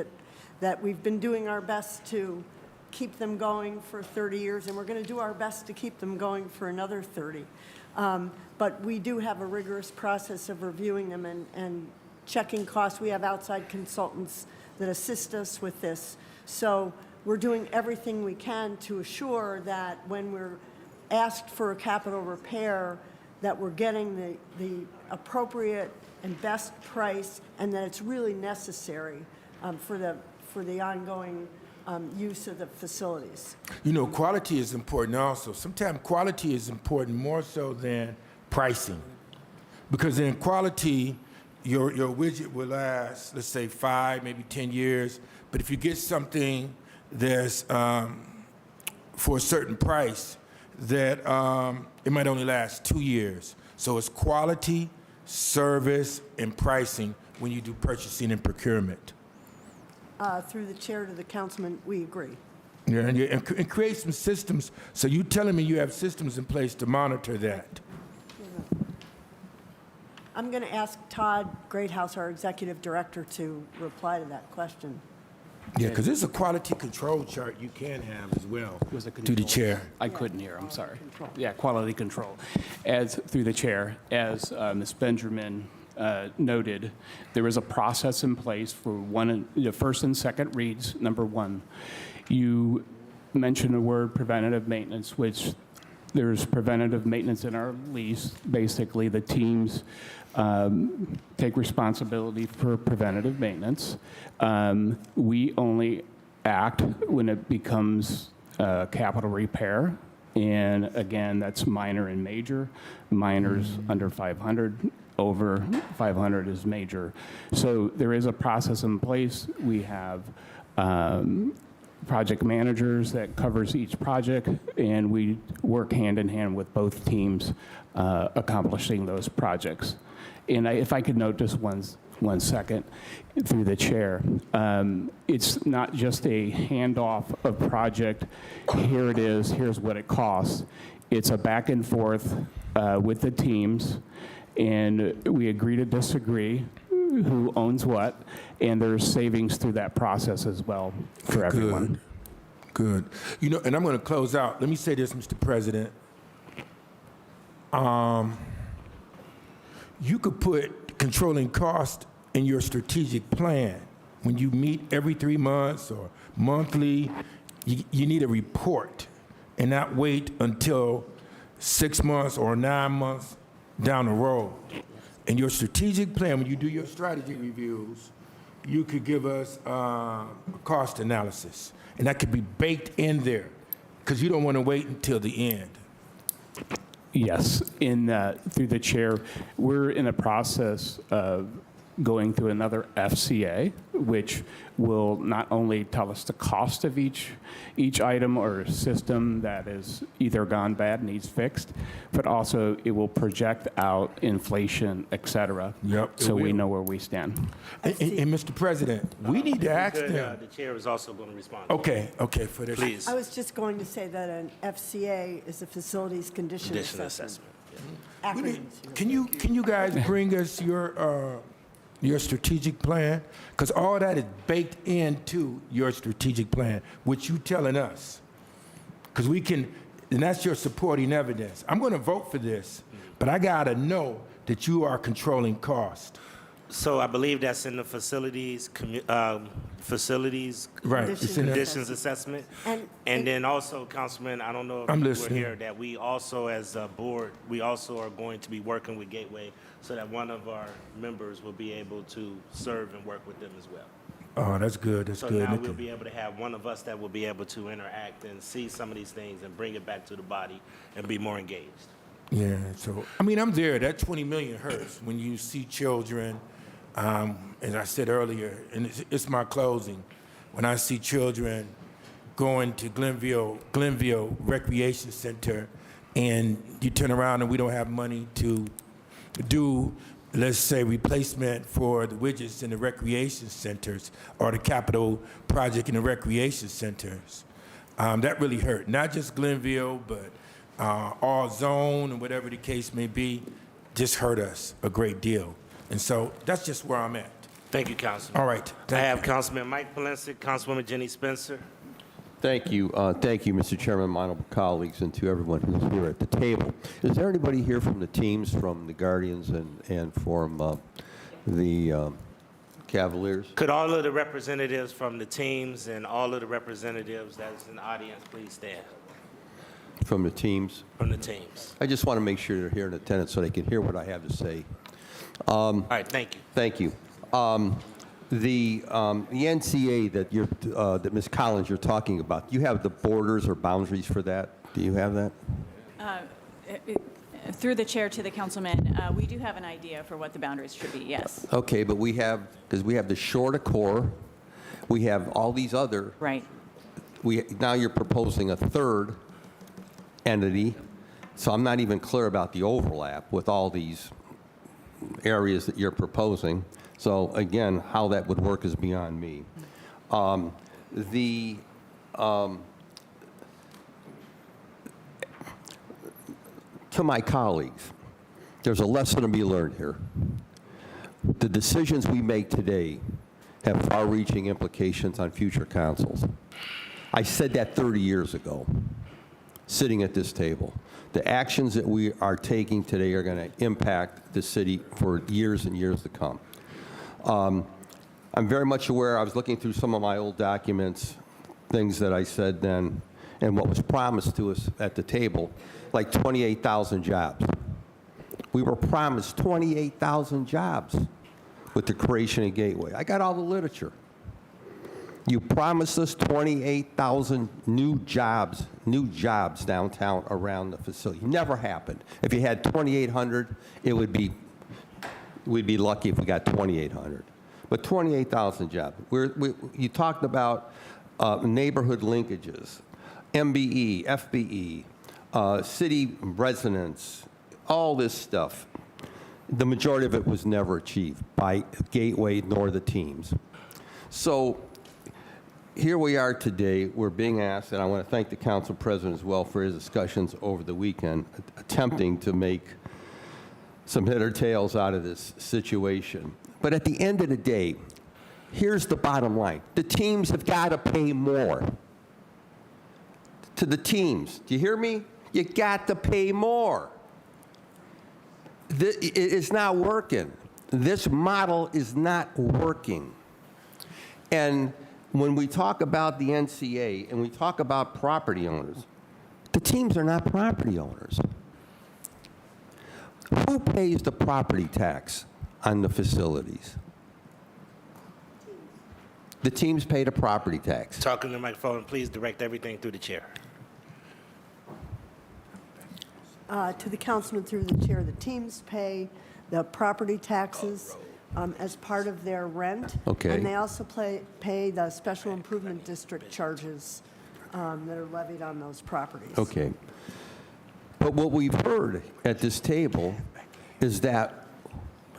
that we've been doing our best to keep them going for 30 years, and we're going to do our best to keep them going for another 30. But we do have a rigorous process of reviewing them and checking costs. We have outside consultants that assist us with this. So we're doing everything we can to assure that when we're asked for a capital repair, that we're getting the appropriate and best price, and that it's really necessary for the ongoing use of the facilities. You know, quality is important also. Sometimes quality is important more so than pricing. Because in quality, your widget will last, let's say, 5, maybe 10 years. But if you get something that's for a certain price, that it might only last 2 years. So it's quality, service, and pricing when you do purchasing and procurement. Through the chair to the councilman, we agree. Yeah, and create some systems. So you telling me you have systems in place to monitor that? I'm going to ask Todd Greathouse, our executive director, to reply to that question. Yeah, because there's a quality control chart you can have as well. To the chair. I couldn't hear, I'm sorry. Yeah, quality control. Through the chair, as Ms. Benjamin noted, there is a process in place for the first and second reads. Number one, you mentioned the word preventative maintenance, which there's preventative maintenance in our lease. Basically, the teams take responsibility for preventative maintenance. We only act when it becomes capital repair. And again, that's minor and major. Minors under 500, over 500 is major. So there is a process in place. We have project managers that covers each project, and we work hand in hand with both teams accomplishing those projects. And if I could note just one second through the chair, it's not just a handoff of project, here it is, here's what it costs. It's a back and forth with the teams, and we agree to disagree who owns what, and there's savings through that process as well for everyone. Good. You know, and I'm going to close out. Let me say this, Mr. President. You could put controlling cost in your strategic plan. When you meet every 3 months or monthly, you need a report and not wait until 6 months or 9 months down the road. In your strategic plan, when you do your strategy reviews, you could give us a cost analysis, and that could be baked in there, because you don't want to wait until the end. Yes, through the chair, we're in a process of going through another FCA, which will not only tell us the cost of each item or system that is either gone bad, needs fixed, but also it will project out inflation, et cetera. Yep, so we know where we stand. And Mr. President, we need to ask them. The chair is also going to respond. Okay, for this. Please. I was just going to say that an FCA is a facilities condition Condition assessment. assessment. Can you guys bring us your strategic plan? Because all that is baked into your strategic plan, which you telling us. Because we can, and that's your supporting evidence. I'm going to vote for this, but I got to know that you are controlling cost. So I believe that's in the facilities facilities Right. It's in there. conditions assessment. And then also, Councilman, I don't know if I'm you were listening. here, that we also, as a board, we also are going to be working with Gateway so that one of our members will be able to serve and work with them as well. Oh, that's good, that's So good. now Okay. we'll be able to have one of us that will be able to interact and see some of these things and bring it back to the body and be more engaged. Yeah, so, I mean, I'm there. That 20 million hurts when you see children, as I said earlier, and it's my closing, when I see children going to Glenville Recreation Center, and you turn around and we don't have money to do, let's say, replacement for the widgets in the recreation centers or the capital project in the recreation centers. That really hurt. Not just Glenville, but all zone and whatever the case may be, just hurt us a great deal. And so that's just where I'm at. Thank you, Councilman. All right. I have Councilman Mike Polensek, Councilwoman Jenny Spencer. Thank you. Thank you, Mr. Chairman, my honorable colleagues, and to everyone who's here at the table. Is there anybody here from the teams, from the Guardians and from the Cavaliers? Could all of the representatives from the teams and all of the representatives that's in the audience please stand? From the teams? From the teams. I just want to make sure they're here in attendance so they can hear what I have to say. All right, thank you. Thank you. The NCA that Ms. Collins you're talking about, do you have the borders or boundaries for that? Do you have that? Through the chair to the councilman, we do have an idea for what the boundaries should be, yes. Okay, but because we have the Shore to Core, we have all these other. Right. Now you're proposing a third entity, so I'm not even clear about the overlap with all these areas that you're proposing. So again, how that would work is beyond me. To my colleagues, there's a lesson to be learned here. The decisions we make today have far-reaching implications on future councils. I said that 30 years ago, sitting at this table. The actions that we are taking today are going to impact the city for years and years to come. I'm very much aware, I was looking through some of my old documents, things that I said then, and what was promised to us at the table, like 28,000 jobs. We were promised 28,000 jobs with the creation of Gateway. I got all the literature. You promised us 28,000 new jobs downtown around the facility. Never happened. If you had 2,800, we'd be lucky if we got 2,800. But 28,000 jobs. You talked about neighborhood linkages, MBE, FBE, city residents, all this stuff. The majority of it was never achieved by Gateway nor the teams. So here we are today. We're being asked, and I want to thank the council president as well for his discussions over the weekend, attempting to make some head or tails out of this situation. But at the end of the day, here's the bottom line. The teams have got to pay more. To the teams, do you hear me? You got to pay more. It's not working. This model is not working. And when we talk about the NCA and we talk about property owners, the teams are not property owners. Who pays the property tax on the facilities? The teams pay the property tax. Talking to the microphone, please direct everything through the chair. To the councilman through the chair, the teams pay the property taxes as part of their rent. Okay. And they also pay the special improvement district charges that are levied on those properties. Okay. But what we've heard at this table is that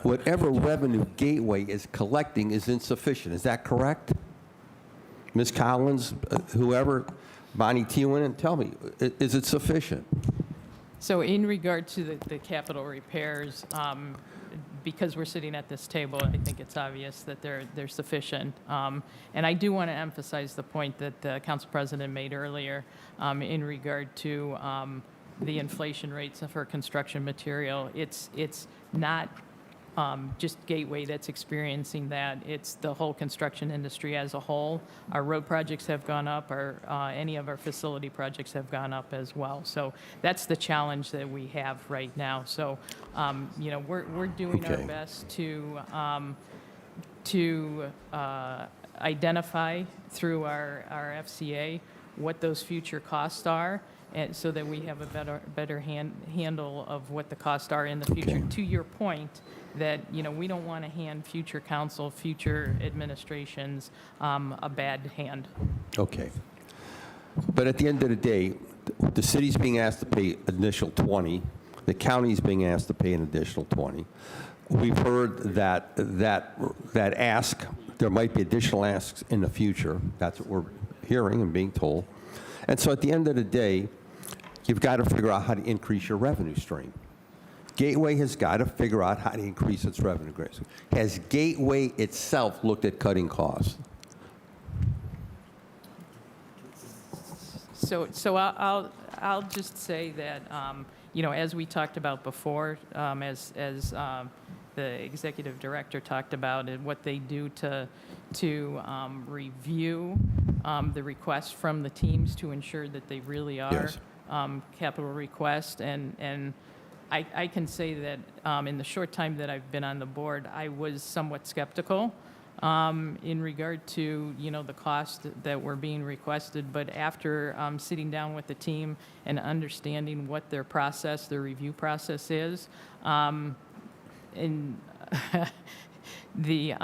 whatever revenue Gateway is collecting is insufficient. Is that correct? Ms. Collins, whoever, Bonnie Teeuwen, tell me, is it sufficient? So in regard to the capital repairs, because we're sitting at this table, I think it's obvious that they're sufficient. And I do want to emphasize the point that the council president made earlier in regard to the inflation rates for construction material. It's not just Gateway that's experiencing that. It's the whole construction industry as a whole. Our road projects have gone up, any of our facility projects have gone up as well. So that's the challenge that we have right now. So, we're doing our best to identify through our FCA what those future costs are, and so that we have a better handle of what the costs are in the future. Okay. To your point, that we don't want to hand future council, future administrations a bad hand. Okay. But at the end of the day, the city's being asked to pay initial 20, the county's being asked to pay an additional 20. We've heard that ask, there might be additional asks in the future. That's what we're hearing and being told. And so at the end of the day, you've got to figure out how to increase your revenue stream. Gateway has got to figure out how to increase its revenue stream. Has Gateway itself looked at cutting costs? So I'll just say that, as we talked about before, as the executive director talked about, and what they do to review the requests from the teams to ensure that they really are Yes. capital requests. And I can say that in the short time that I've been on the board, I was somewhat skeptical in regard to, the cost that were being requested. But after sitting down with the team and understanding what their review process is, and the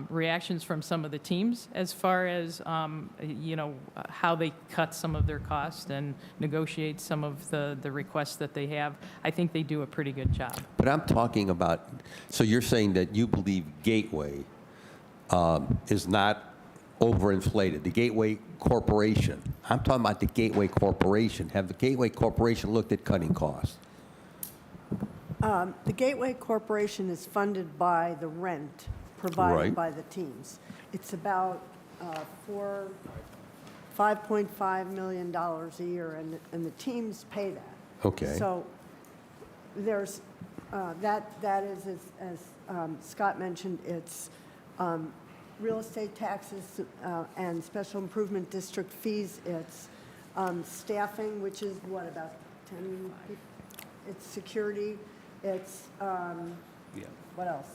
reactions from some of the teams as far as, how they cut some of their costs and negotiate some of the requests that they have, I think they do a pretty good job. But I'm talking about, so you're saying that you believe Gateway is not overinflated. The Gateway Corporation, I'm talking about the Gateway Corporation. Have the Gateway Corporation looked at cutting costs? The Gateway Corporation is funded by the rent provided Right. by the teams. It's about $5.5 million a year, and the teams pay that. Okay. So there's, that is, as Scott mentioned, it's real estate taxes and special improvement district fees. It's staffing, which is what, about 10 people? It's security. It's, what else?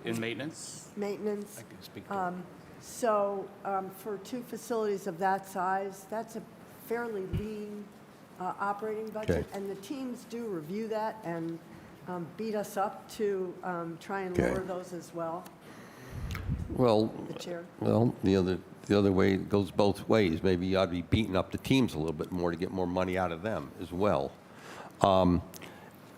In maintenance? Maintenance. I can speak to So for two facilities of that size, that's a fairly lean operating budget. Okay. And the teams do review that and beat us up to try and Okay. lower those as well. Well, The chair. the other way, it goes both ways. Maybe you ought to be beating up the teams a little bit more to get more money out of them as well.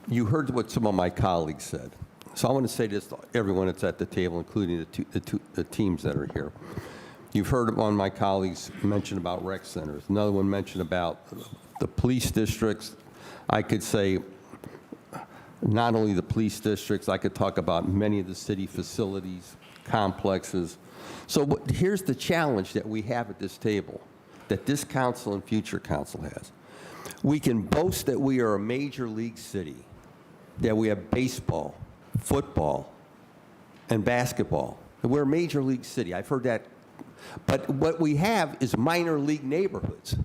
You heard what some of my colleagues said. So I want to say this to everyone that's at the table, including the teams that are here. You've heard one of my colleagues mention about rec centers. Another one mentioned about the police districts. I could say not only the police districts, I could talk about many of the city facilities, complexes. So here's the challenge that we have at this table, that this council and future council has. We can boast that we are a major league city, that we have baseball, football, and basketball. And we're a major league city. I've heard that. But what we have is minor league neighborhoods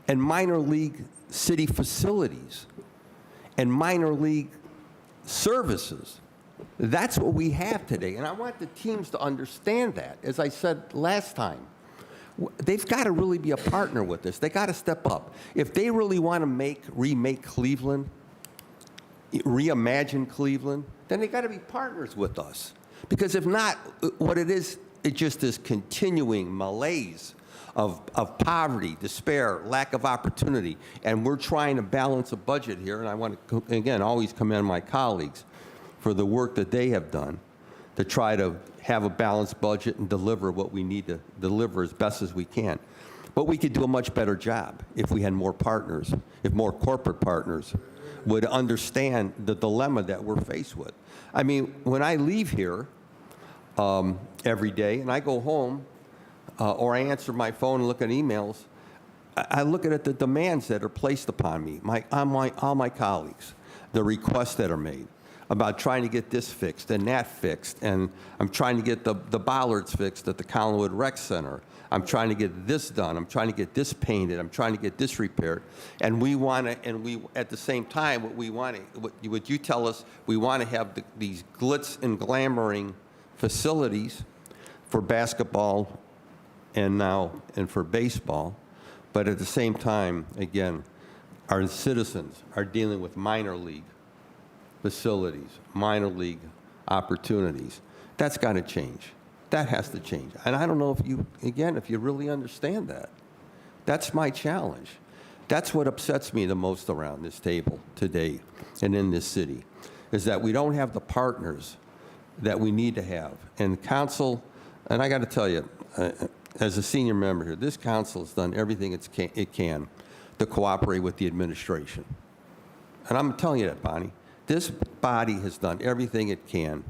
and minor league city facilities and minor league services. That's what we have today. And I want the teams to understand that. As I said last time, they've got to really be a partner with this. They got to step up. If they really want to remake Cleveland, reimagine Cleveland, then they got to be partners with us. Because if not, what it is, it just is continuing malaise of poverty, despair, lack of opportunity. And we're trying to balance a budget here. And I want to, again, always commend my colleagues for the work that they have done to try to have a balanced budget and deliver what we need to deliver as best as we can. But we could do a much better job if we had more partners, if more corporate partners would understand the dilemma that we're faced with. I mean, when I leave here every day and I go home or I answer my phone and look at emails, I look at the demands that are placed upon me, all my colleagues, the requests that are made. about trying to get this fixed and that fixed, and I'm trying to get the bollards fixed at the Collinwood Rec Center. I'm trying to get this done. I'm trying to get this painted. I'm trying to get this repaired. And we want to, and we, at the same time, what you tell us, we want to have these glitz and glamoring facilities for basketball and for baseball. But at the same time, again, our citizens are dealing with minor league facilities, minor league opportunities. That's got to change. That has to change. And I don't know if you really understand that. That's my challenge. That's what upsets me the most around this table today and in this city, is that we don't have the partners that we need to have. And council, and I got to tell you, as a senior member here, this council has done everything it can to cooperate with the administration. And I'm telling you that, Bonnie. This body has done everything it can.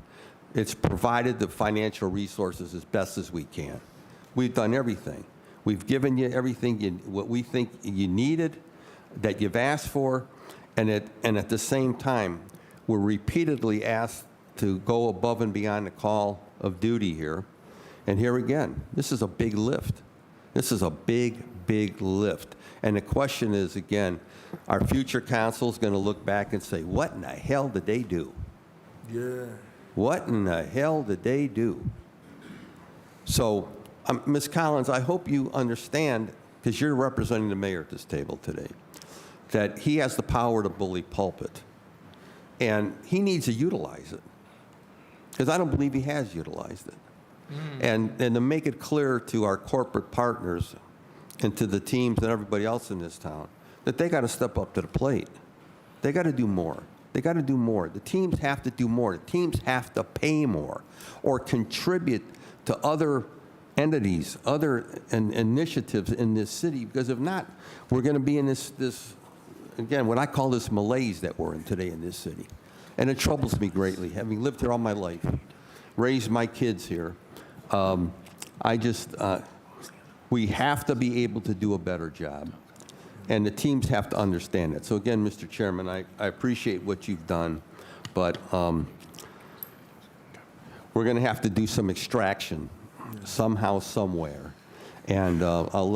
It's provided the financial resources as best as we can. We've done everything. We've given you everything what we think you needed, that you've asked for, and at the same time, we're repeatedly asked to go above and beyond the call of duty here. And here again, this is a big lift. This is a big, big lift. And the question is, again, our future council is going to look back and say, what in the hell did they do? Yeah. What in the hell did they do? So, Ms. Collins, I hope you understand, because you're representing the mayor at this table today, that he has the power to bully pulpit. And he needs to utilize it, because I don't believe he has utilized it. And to make it clear to our corporate partners and to the teams and everybody else in this town that they got to step up to the plate. They got to do more. They got to do more. The teams have to do more. The teams have to pay more or contribute to other entities, other initiatives in this city, because if not, we're going to be in this, again, what I call this malaise that we're in today in this city. And it troubles me greatly, having lived here all my life, raised my kids here. We have to be able to do a better job. And the teams have to understand it. So again, Mr. Chairman, I appreciate what you've done, but we're going to have to do some extraction somehow, somewhere. And I'll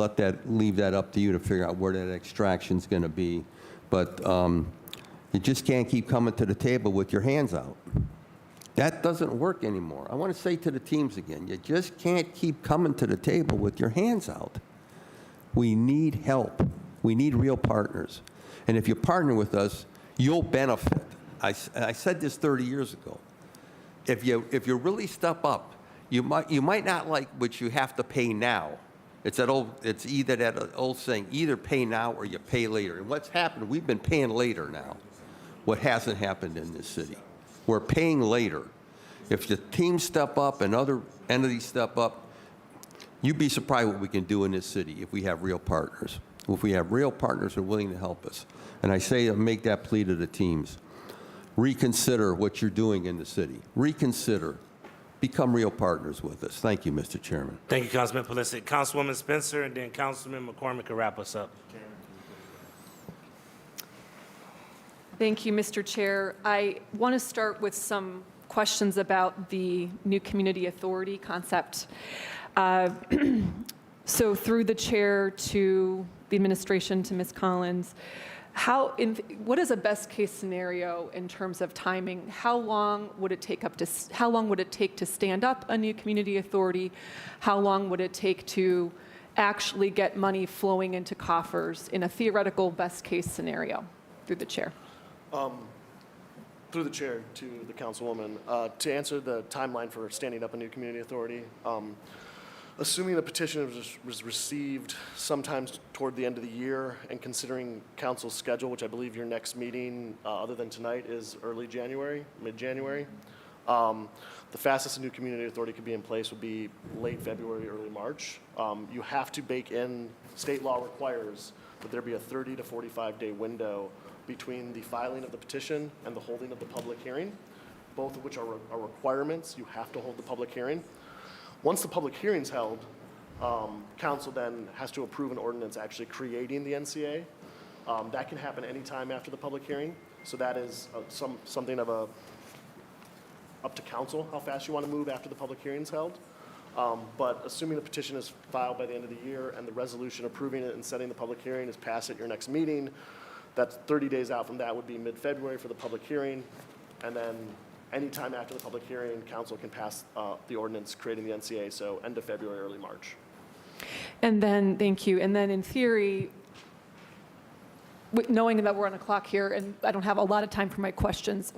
leave that up to you to figure out where that extraction is going to be. But you just can't keep coming to the table with your hands out. That doesn't work anymore. I want to say to the teams again, you just can't keep coming to the table with your hands out. We need help. We need real partners. And if you partner with us, you'll benefit. I said this 30 years ago. If you really step up, you might not like what you have to pay now. It's either that old saying, either pay now or you pay later. And what's happened, we've been paying later now. What hasn't happened in this city. We're paying later. If the teams step up and other entities step up, you'd be surprised what we can do in this city if we have real partners. If we have real partners who are willing to help us. And I say, make that plea to the teams. Reconsider what you're doing in the city. Reconsider. Become real partners with us. Thank you, Mr. Chairman. Thank you, Councilman Pulisic. Councilwoman Spencer, and then Councilman McCormick will wrap us up. Thank you, Mr. Chair. I want to start with some questions about the new community authority concept. So through the chair to the administration, to Ms. Collins, what is a best case scenario in terms of timing? How long would it take to stand up a new community authority? How long would it take to actually get money flowing into coffers in a theoretical best case scenario? Through the chair. Through the chair to the councilwoman, to answer the timeline for standing up a new community authority, assuming the petition was received sometime toward the end of the year, and considering council's schedule, which I believe your next meeting, other than tonight, is early January, mid-January, the fastest a new community authority could be in place would be late February, early March. You have to bake in, state law requires that there be a 30 to 45-day window between the filing of the petition and the holding of the public hearing, both of which are requirements. You have to hold the public hearing. Once the public hearing's held, council then has to approve an ordinance actually creating the NCA. That can happen anytime after the public hearing. So that is something of a up to council how fast you want to move after the public hearing's held. But assuming the petition is filed by the end of the year and the resolution approving it and setting the public hearing is passed at your next meeting, that's 30 days out from that would be mid-February for the public hearing. And then anytime after the public hearing, council can pass the ordinance creating the NCA, so end of February, early March. And then, thank you, and then in theory, knowing that we're on a clock here and I don't have a lot of time for my questions,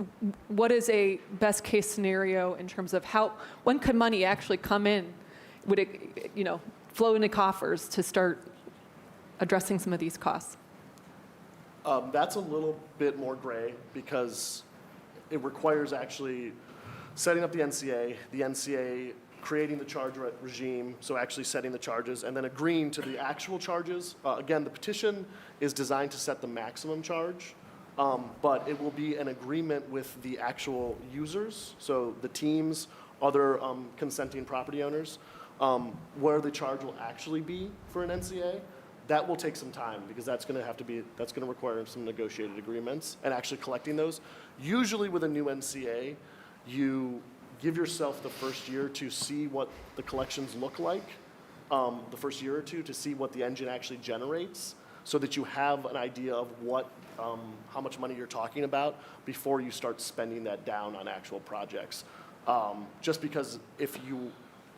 what is a best case scenario in terms of when could money actually come in? Would it, flow into coffers to start addressing some of these costs? That's a little bit more gray because it requires actually setting up the NCA creating the charge regime, so actually setting the charges, and then agreeing to the actual charges. Again, the petition is designed to set the maximum charge, but it will be an agreement with the actual users, so the teams, other consenting property owners, where the charge will actually be for an NCA. That will take some time because that's going to require some negotiated agreements and actually collecting those. Usually with a new NCA, you give yourself the first year to see what the collections look like, the first year or two to see what the engine actually generates so that you have an idea of how much money you're talking about before you start spending that down on actual projects. Just because if you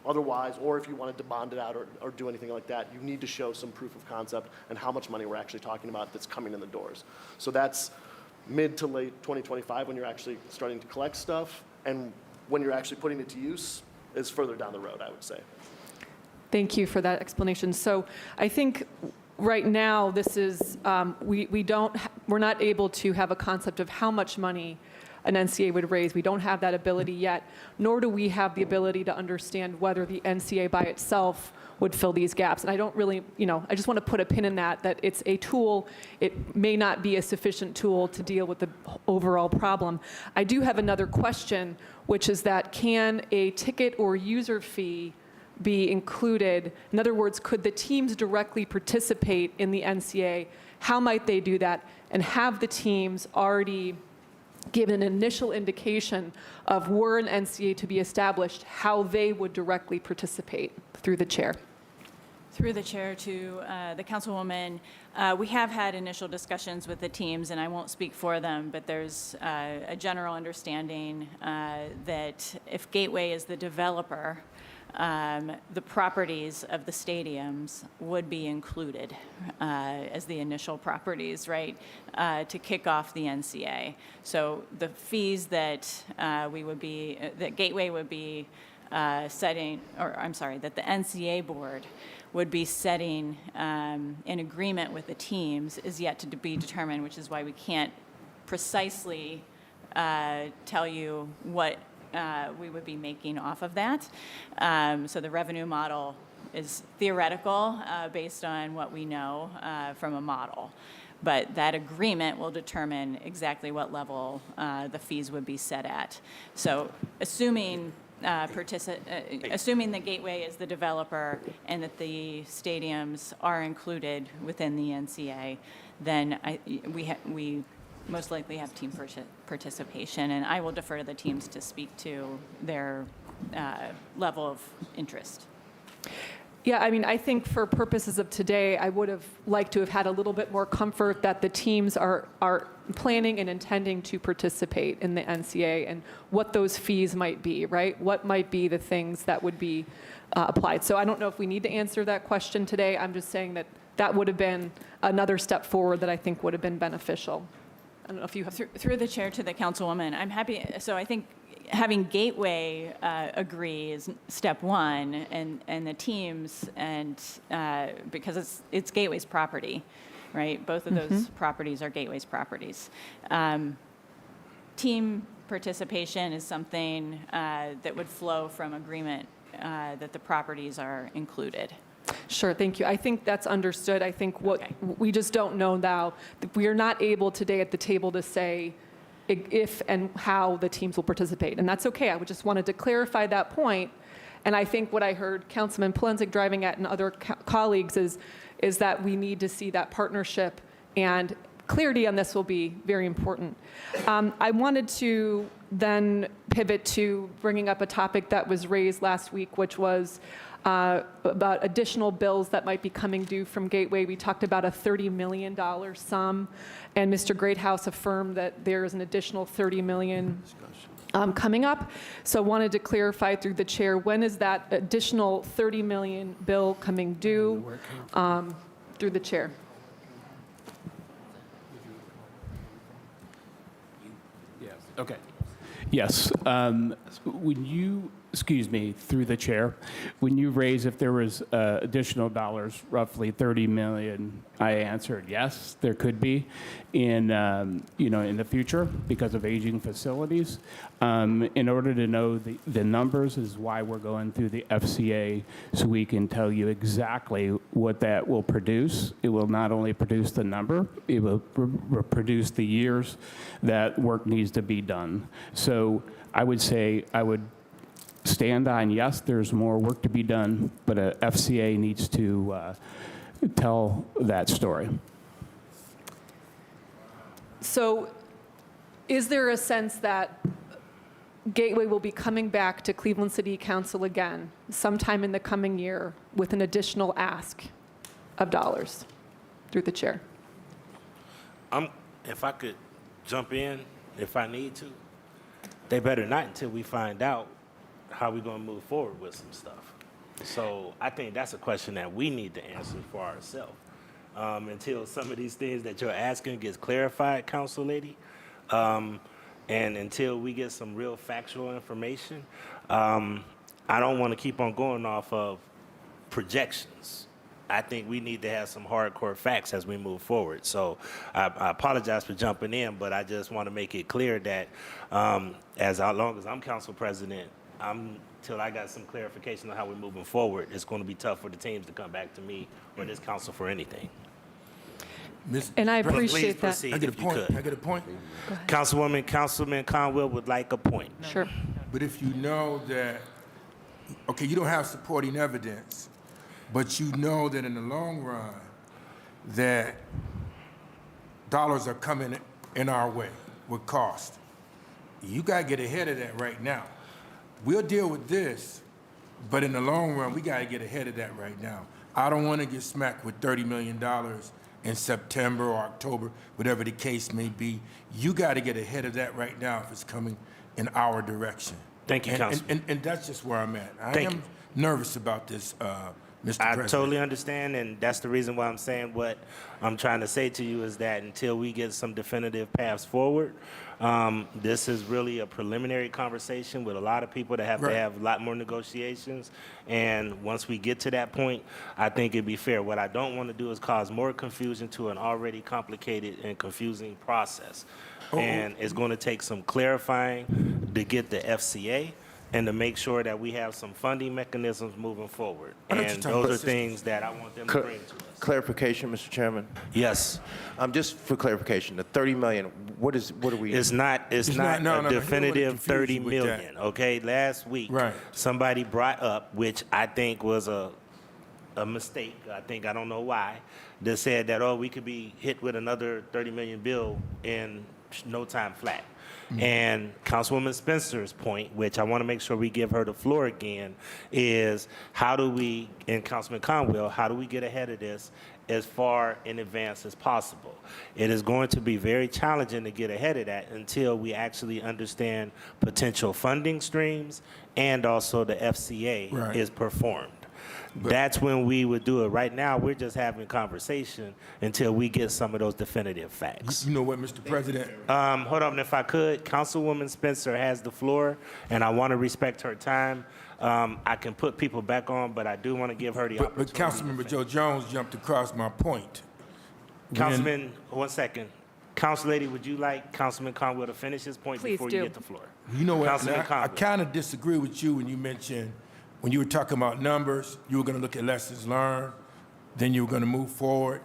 otherwise, or if you wanted to bond it out or do anything like that, you need to show some proof of concept and how much money we're actually talking about that's coming in the doors. So that's mid to late 2025 when you're actually starting to collect stuff, and when you're actually putting it to use is further down the road, I would say. Thank you for that explanation. So I think right now this is, we're not able to have a concept of how much money an NCA would raise. We don't have that ability yet, nor do we have the ability to understand whether the NCA by itself would fill these gaps. And I don't really, I just want to put a pin in that it's a tool. It may not be a sufficient tool to deal with the overall problem. I do have another question, which is that can a ticket or user fee be included? In other words, could the teams directly participate in the NCA? How might they do that? And have the teams already given an initial indication of were an NCA to be established, how they would directly participate? Through the chair. Through the chair to the councilwoman, we have had initial discussions with the teams, and I won't speak for them, but there's a general understanding that if Gateway is the developer, the properties of the stadiums would be included as the initial properties, right, to kick off the NCA. So the fees that that Gateway would be setting, or I'm sorry, that the NCA board would be setting in agreement with the teams is yet to be determined, which is why we can't precisely tell you what we would be making off of that. So the revenue model is theoretical based on what we know from a model. But that agreement will determine exactly what level the fees would be set at. So assuming the Gateway is the developer and that the stadiums are included within the NCA, then we most likely have team participation, and I will defer to the teams to speak to their level of interest. Yeah, I mean, I think for purposes of today, I would have liked to have had a little bit more comfort that the teams are planning and intending to participate in the NCA and what those fees might be, right? What might be the things that would be applied. So I don't know if we need to answer that question today. I'm just saying that that would have been another step forward that I think would have been beneficial. I don't know if you have... Through the chair to the councilwoman, I'm happy. So I think having Gateway agree is step one, and the teams, and because it's Gateway's property, right? Both of those properties are Gateway's properties. Team participation is something that would flow from agreement that the properties are included. Sure, thank you. I think that's understood. I think we just don't know now. We are not able today at the table to say if and how the teams will participate, and that's okay. I just wanted to clarify that point. And I think what I heard Councilman Polensek driving at and other colleagues is that we need to see that partnership and clarity on this will be very important. I wanted to then pivot to bringing up a topic that was raised last week, which was about additional bills that might be coming due from Gateway. We talked about a $30 million sum, and Mr. Greathouse affirmed that there is an additional $30 million coming up. So I wanted to clarify through the chair, when is that additional $30 million bill coming due? Through the chair. Okay. Yes. When you, excuse me, through the chair, when you raise if there was additional dollars, roughly 30 million, I answered yes, there could be in in the future because of aging facilities. In order to know the numbers is why we're going through the FCA, so we can tell you exactly what that will produce. It will not only produce the number, it will produce the years that work needs to be done. So I would say I would stand on, yes, there's more work to be done, but FCA needs to tell that story. So is there a sense that Gateway will be coming back to Cleveland City Council again sometime in the coming year with an additional ask of dollars? Through the chair. If I could jump in, if I need to, they better not until we find out how we're going to move forward with some stuff. So I think that's a question that we need to answer for ourselves. Until some of these things that you're asking gets clarified, Council Lady, and until we get some real factual information, I don't want to keep on going off of projections. I think we need to have some hardcore facts as we move forward. So I apologize for jumping in, but I just want to make it clear that as long as I'm council president, till I got some clarification on how we're moving forward, it's going to be tough for the teams to come back to me or this council for anything. And I Please appreciate that. proceed I get a if you point. could. I get a point. Councilman Conwell would like a point. Sure. But if you know that, okay, you don't have supporting evidence, but you know that in the long run, that dollars are coming in our way with cost, you got to get ahead of that right now. We'll deal with this, but in the long run, we got to get ahead of that right now. I don't want to get smacked with $30 million in September or October, whatever the case may be. You got to get ahead of that right now if it's coming in our direction. Thank you, Councilman. And that's just where I'm at. I Thank am you. nervous about this, Mr. I President. totally understand, and that's the reason why I'm saying what I'm trying to say to you is that until we get some definitive paths forward, this is really a preliminary conversation with a lot of people that have to Right. have a lot more negotiations. And once we get to that point, I think it'd be fair. What I don't want to do is cause more confusion to an already complicated and confusing process. And it's going to take some clarifying to get the FCA and to make sure that we have some funding mechanisms moving forward. I know what And you're talking those about. are things that I want them to bring to us. Clarification, Mr. Chairman. Yes. Just for clarification, the 30 million, what are we? It's not no, a no, I don't definitive wanna confuse 30 you with million, okay? Last week, Right. somebody brought up, which I think was a mistake, I don't know why, that said that, oh, we could be hit with another 30 million bill in no time flat. And Councilwoman Spencer's point, which I want to make sure we give her the floor again, is how do we, and Councilman Conwell, how do we get ahead of this as far in advance as possible? It is going to be very challenging to get ahead of that until we actually understand potential funding streams and also the FCA Right. is performed. That's when we would do it. Right now, we're just having conversation until we get some of those definitive facts. You know what, Mr. President? Hold on, if I could, Councilwoman Spencer has the floor, and I want to respect her time. I can put people back on, but I do want to give her the But opportunity. Councilmember Joe Jones jumped across my point. Councilman, 1 second. Council Lady, would you like Councilman Conwell to finish his point Please before do. you get the floor? You know what? Councilman I Conwell. kind of disagree with you when you mentioned, when you were talking about numbers, you were going to look at lessons learned, then you were going to move forward.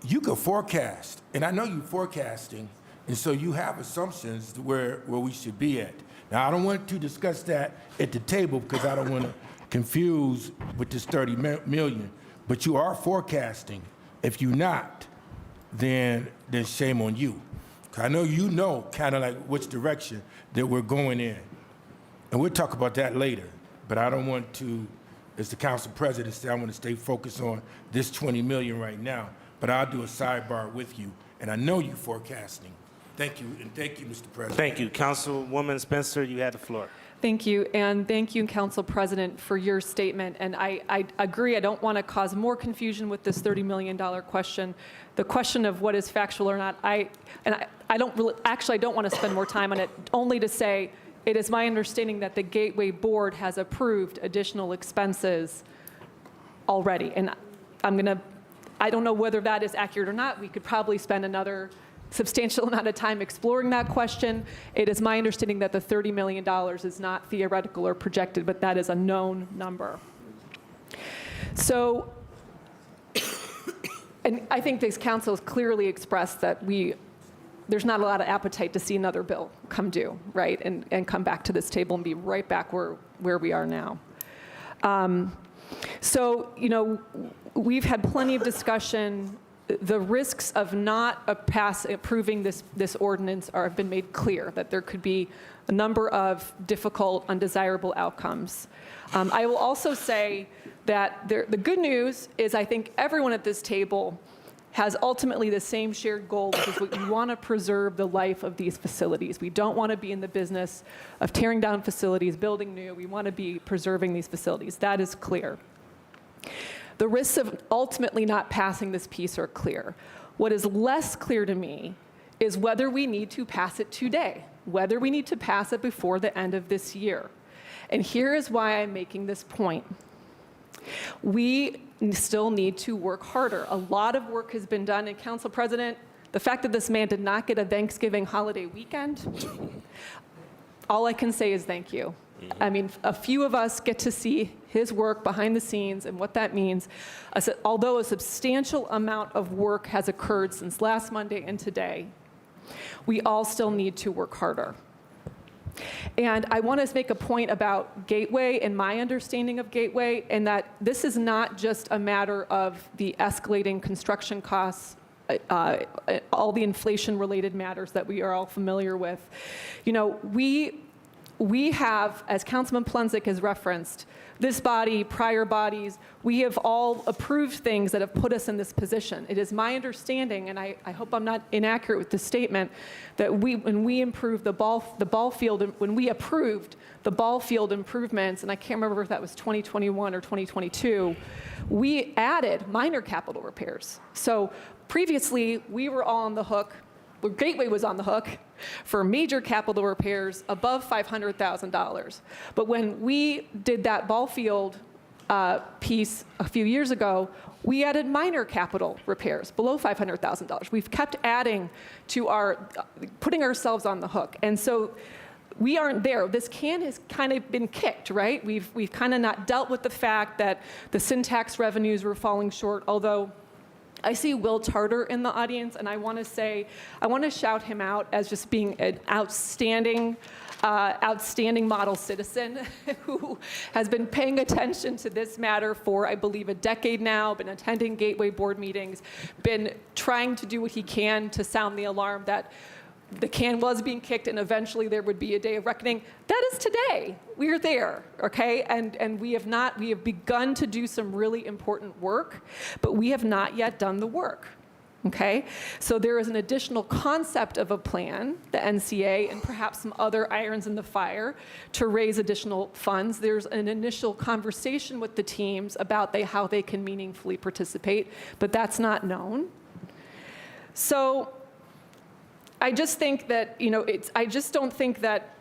You could forecast, and I know you're forecasting, and so you have assumptions to where we should be at. Now, I don't want to discuss that at the table because I don't want to confuse with this 30 million, but you are forecasting. If you're not, then shame on you. 'Cause I know you know kind of like which direction that we're going in. And we'll talk about that later. But I don't want to, as the council president said, I want to stay focused on this 20 million right now. But I'll do a sidebar with you. And I know you're forecasting. Thank you, and thank you, Mr. President. Thank you. Councilwoman Spencer, you had the floor. Thank you, and thank you, Council President, for your statement. And I agree, I don't want to cause more confusion with this $30 million question. The question of what is factual or not, I don't really, actually, I don't want to spend more time on it, only to say it is my understanding that the Gateway Board has approved additional expenses already. And I don't know whether that is accurate or not. We could probably spend another substantial amount of time exploring that question. It is my understanding that the $30 million is not theoretical or projected, but that is a known number. So, and I think this council has clearly expressed that there's not a lot of appetite to see another bill come due, right, and come back to this table and be right back where we are now. So, you know, we've had plenty of discussion. The risks of not approving this ordinance have been made clear, that there could be a number of difficult, undesirable outcomes. I will also say that the good news is I think everyone at this table has ultimately the same shared goal, which is we want to preserve the life of these facilities. We don't want to be in the business of tearing down facilities, building new. We want to be preserving these facilities. That is clear. The risks of ultimately not passing this piece are clear. What is less clear to me is whether we need to pass it today, whether we need to pass it before the end of this year. And here is why I'm making this point. We still need to work harder. A lot of work has been done. And Council President, the fact that this man did not get a Thanksgiving holiday weekend, all I can say is thank you. I mean, a few of us get to see his work behind the scenes and what that means. Although a substantial amount of work has occurred since last Monday and today, we all still need to work harder. And I want to make a point about Gateway and my understanding of Gateway, and that this is not just a matter of the escalating construction costs, all the inflation-related matters that we are all familiar with. You know, we have, as Councilman Plunzik has referenced, this body, prior bodies, we have all approved things that have put us in this position. It is my understanding, and I hope I'm not inaccurate with this statement, that when we improved the ball field, when we approved the ball field improvements, and I can't remember if that was 2021 or 2022, we added minor capital repairs. So previously, we were all on the hook. Gateway was on the hook for major capital repairs above $500,000. But when we did that ball field piece a few years ago, we added minor capital repairs below $500,000. We've kept adding to putting ourselves on the hook. And so we aren't there. This can has kind of been kicked, right? We've kind of not dealt with the fact that the syntax revenues were falling short, although I see Will Tarter in the audience, and I want to shout him out as just being an outstanding model citizen who has been paying attention to this matter for, I believe, a decade now, been attending Gateway Board meetings, been trying to do what he can to sound the alarm that the can was being kicked and eventually there would be a day of reckoning. That is today. We are there, okay? And we have begun to do some really important work, but we have not yet done the work, okay? So there is an additional concept of a plan, the NCA, and perhaps some other irons in the fire to raise additional funds. There's an initial conversation with the teams about how they can meaningfully participate, but that's not known. So I just think that, I just don't think that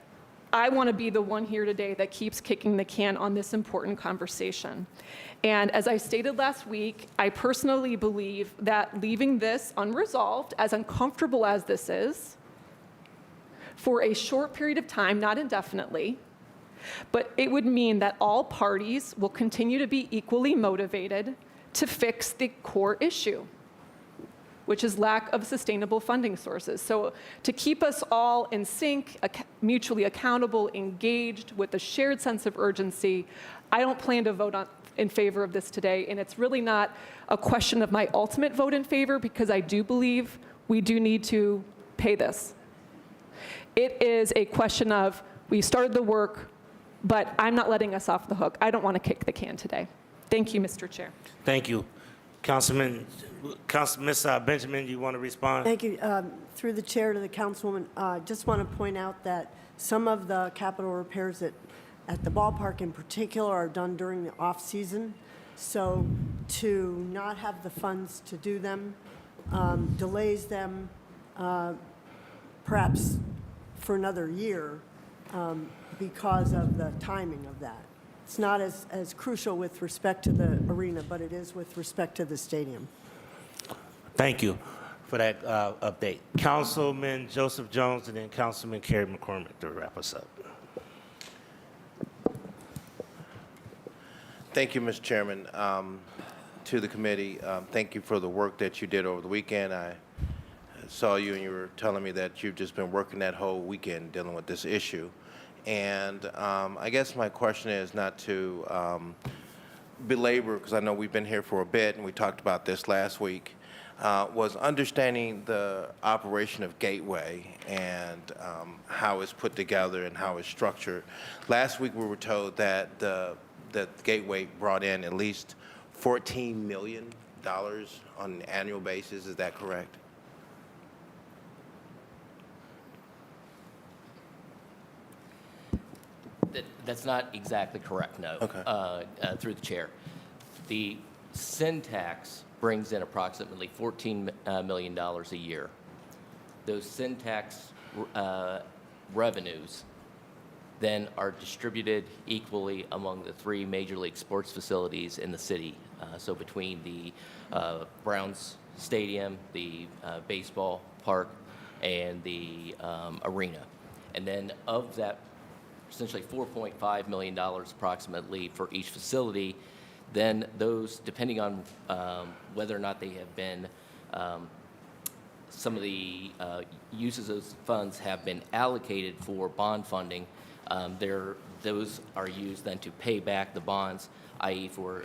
I want to be the one here today that keeps kicking the can on this important conversation. And as I stated last week, I personally believe that leaving this unresolved, as uncomfortable as this is, for a short period of time, not indefinitely, but it would mean that all parties will continue to be equally motivated to fix the core issue. which is lack of sustainable funding sources. So to keep us all in sync, mutually accountable, engaged with a shared sense of urgency, I don't plan to vote in favor of this today. And it's really not a question of my ultimate vote in favor, because I do believe we do need to pay this. It is a question of, we started the work, but I'm not letting us off the hook. I don't want to kick the can today. Thank you, Mr. Chair. Thank you. Ms. Benjamin, you want to respond? Thank you. Through the chair to the councilwoman, just want to point out that some of the capital repairs at the ballpark in particular are done during the off-season. So to not have the funds to do them delays them perhaps for another year because of the timing of that. It's not as crucial with respect to the arena, but it is with respect to the stadium. Thank you for that update. Councilman Joseph Jones and then Councilman Kerry McCormick to wrap us up. Thank you, Mr. Chairman. To the committee, thank you for the work that you did over the weekend. I saw you and you were telling me that you've just been working that whole weekend dealing with this issue. And I guess my question is not to belabor, because I know we've been here for a bit and we talked about this last week, was understanding the operation of Gateway and how it's put together and how it's structured. Last week we were told that that Gateway brought in at least $14 million on an annual basis. Is that correct? That's not exactly correct, no. Okay. Through the chair. The sin tax brings in approximately $14 million a year. Those sin tax revenues then are distributed equally among the 3 Major League sports facilities in the city. So between the Browns Stadium, the baseball park, and the arena. And then of that, essentially $4.5 million approximately for each facility, then those, depending on whether or not they have been, some of the uses of those funds have been allocated for bond funding, those are used then to pay back the bonds, i.e. for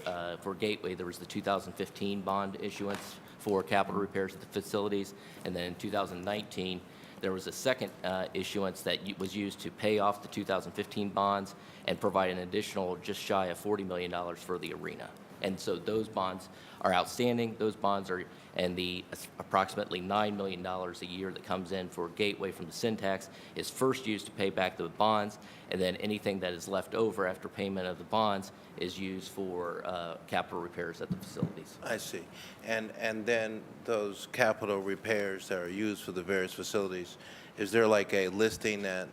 Gateway, there was the 2015 bond issuance for capital repairs at the facilities, and then in 2019, there was a second issuance that was used to pay off the 2015 bonds and provide an additional just shy of $40 million for the arena. And so those bonds are outstanding. Those bonds are, and the approximately $9 million a year that comes in for Gateway from the sin tax is first used to pay back the bonds, and then anything that is left over after payment of the bonds is used for capital repairs at the facilities. I see. And then those capital repairs that are used for the various facilities, is there like a listing that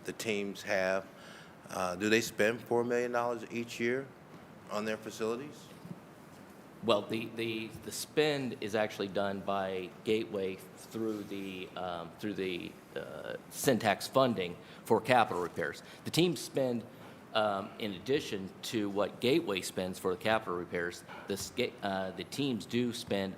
the teams have? Do they spend $4 million each year on their facilities? Well, the spend is actually done by Gateway through the sin tax funding for capital repairs. The teams spend, in addition to what Gateway spends for the capital repairs, the teams do spend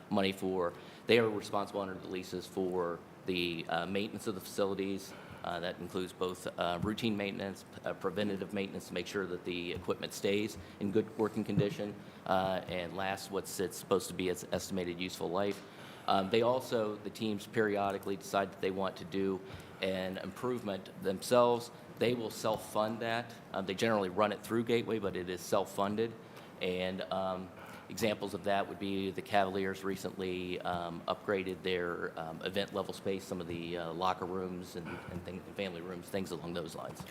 money for, they are responsible under the leases for the maintenance of the facilities. That includes both routine maintenance, preventative maintenance to make sure that the equipment stays in good working condition, and lasts what's it's supposed to be its estimated useful life. They also, the teams periodically decide that they want to do an improvement themselves. They will self-fund that. They generally run it through Gateway, but it is self-funded. And examples of that would be the Cavaliers recently upgraded their event level space, some of the locker rooms and family rooms, things along those lines.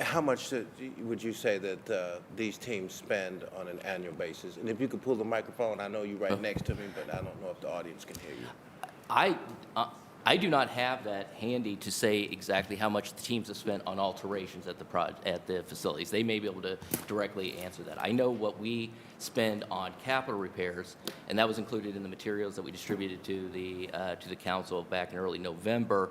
How much would you say that these teams spend on an annual basis? And if you could pull the microphone, I know you're right next to me, but I don't know if the audience can hear you. I do not have that handy to say exactly how much the teams have spent on alterations at the facilities. They may be able to directly answer that. I know what we spend on capital repairs, and that was included in the materials that we distributed to the council back in early November.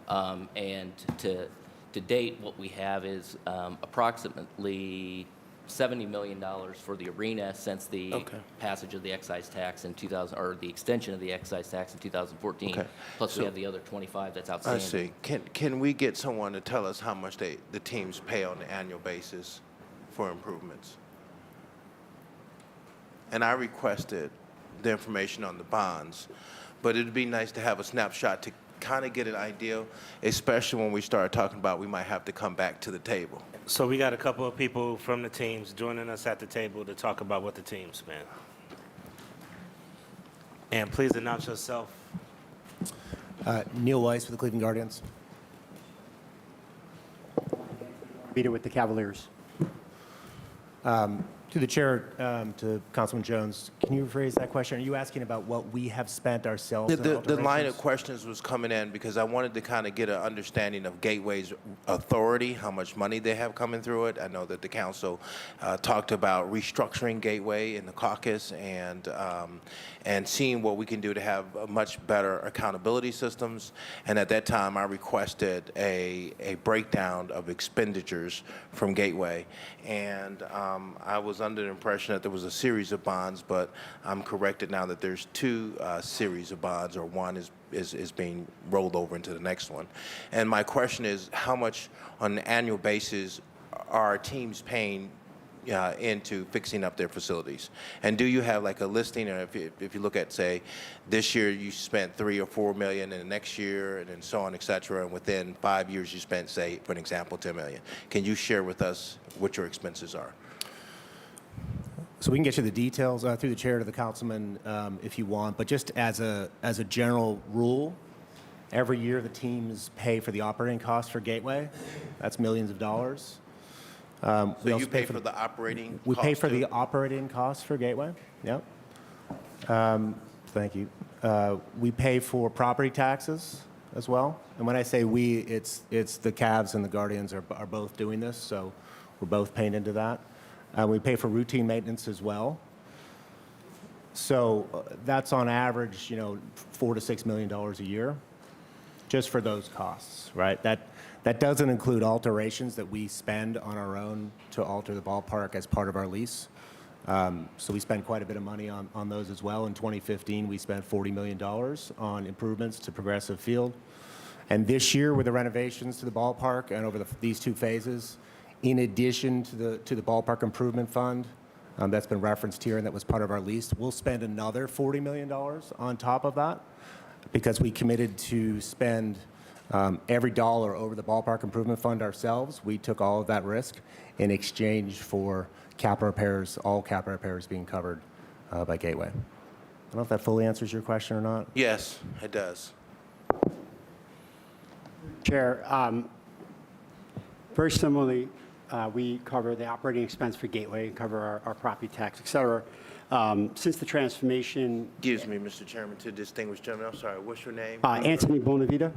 And to date, what we have is approximately $70 million for the arena since the passage of the excise tax in 2000, or the extension of the excise tax in 2014. Okay. Plus, So- we have the other 25 that's I outstanding. see. Can we get someone to tell us how much the teams pay on an annual basis for improvements? And I requested the information on the bonds, but it'd be nice to have a snapshot to kind of get an idea, especially when we start talking about we might have to come back to the table. So we got a couple of people from the teams joining us at the table to talk about what the team spent. And please announce yourself. Neil Weiss with the Cleveland Guardians. Beater with the Cavaliers. To the chair, to Councilman Jones, can you rephrase that question? Are you asking about what we have spent ourselves? in The line alterations? of questions was coming in because I wanted to kind of get an understanding of Gateway's authority, how much money they have coming through it. I know that the council talked about restructuring Gateway in the caucus and seeing what we can do to have a much better accountability systems. And at that time, I requested a breakdown of expenditures from Gateway. And I was under the impression that there was a series of bonds, but I'm corrected now that there's two series of bonds, or one is being rolled over into the next one. And my question is, how much on an annual basis are our teams paying into fixing up their facilities? And do you have like a listing, or if you look at, say, this year you spent $3 or $4 million, and the next year, and then so on, et cetera, and within 5 years you spent, say, for an example, $10 million. Can you share with us what your expenses are? So we can get you the details through the chair to the councilman if you want, but just as a general rule, every year the teams pay for the operating costs for Gateway. That's millions of dollars. So We also you pay for the operating We pay costs for too? the operating costs for Gateway. Yep. Thank you. We pay for property taxes as well. And when I say we, it's the Cavs and the Guardians are both doing this, so we're both paying into that. We pay for routine maintenance as well. So that's on average, $4 to $6 million a year, just for those costs, right? That doesn't include alterations that we spend on our own to alter the ballpark as part of our lease. So we spend quite a bit of money on those as well. In 2015, we spent $40 million on improvements to Progressive Field. And this year, with the renovations to the ballpark and over these two phases, in addition to the ballpark improvement fund that's been referenced here and that was part of our lease, we'll spend another $40 million on top of that because we committed to spend every dollar over the ballpark improvement fund ourselves. We took all of that risk in exchange for capital repairs, all capital repairs being covered by Gateway. I don't know if that fully answers your question or not. Yes, it does. Chair, very similarly, we cover the operating expense for Gateway, cover our property tax, et cetera. Since the transformation... Excuse me, Mr. Chairman, to distinguished gentleman, I'm sorry, what's your name? Anthony Bonavita.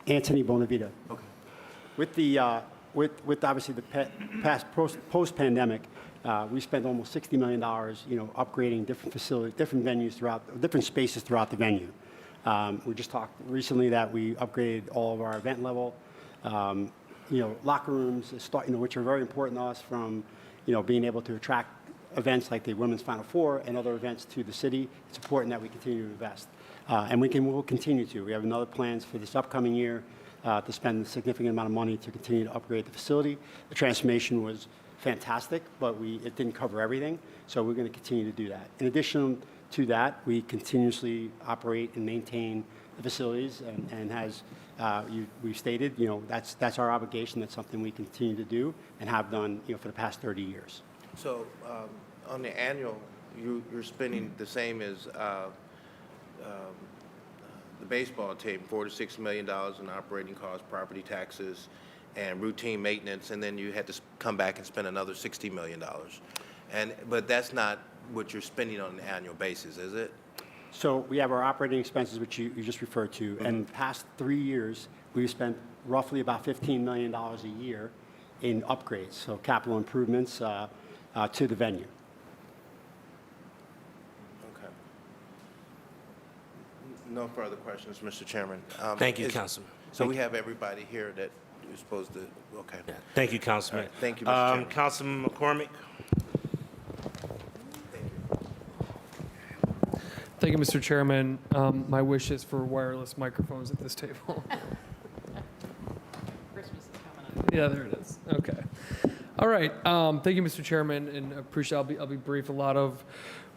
Anthony Bonavita. Okay. With the, with obviously the past post-pandemic, we spent almost $60 million, upgrading different facilities, different venues different spaces throughout the venue. We just talked recently that we upgraded all of our event level, locker rooms, which are very important to us from, being able to attract events like the Women's Final Four and other events to the city. It's important that we continue to invest. And we'll continue to. We have another plans for this upcoming year to spend a significant amount of money to continue to upgrade the facility. The transformation was fantastic, but it didn't cover everything, so we're going to continue to do that. In addition to that, we continuously operate and maintain the facilities, and as we've stated, that's our obligation. That's something we continue to do and have done, for the past 30 years. So on the annual, you're spending the same as the baseball team, $4 to $6 million in operating costs, property taxes, and routine maintenance, and then you had to come back and spend another $60 million. But that's not what you're spending on an annual basis, is it? So we have our operating expenses, which you just referred to, Mm-hmm. and the past 3 years, we've spent roughly about $15 million a year in upgrades, so capital improvements to the venue. Okay. No further questions, Mr. Chairman. Thank you, Councilman. So we have everybody here that is supposed to, okay. Thank you, Councilman. All right, thank you, Mr. Chairman. Councilman McCormick? Thank you, Mr. Chairman. My wish is for wireless microphones at this table. Yeah, there it is. Okay. All right. Thank you, Mr. Chairman, and appreciate. I'll be brief. A lot of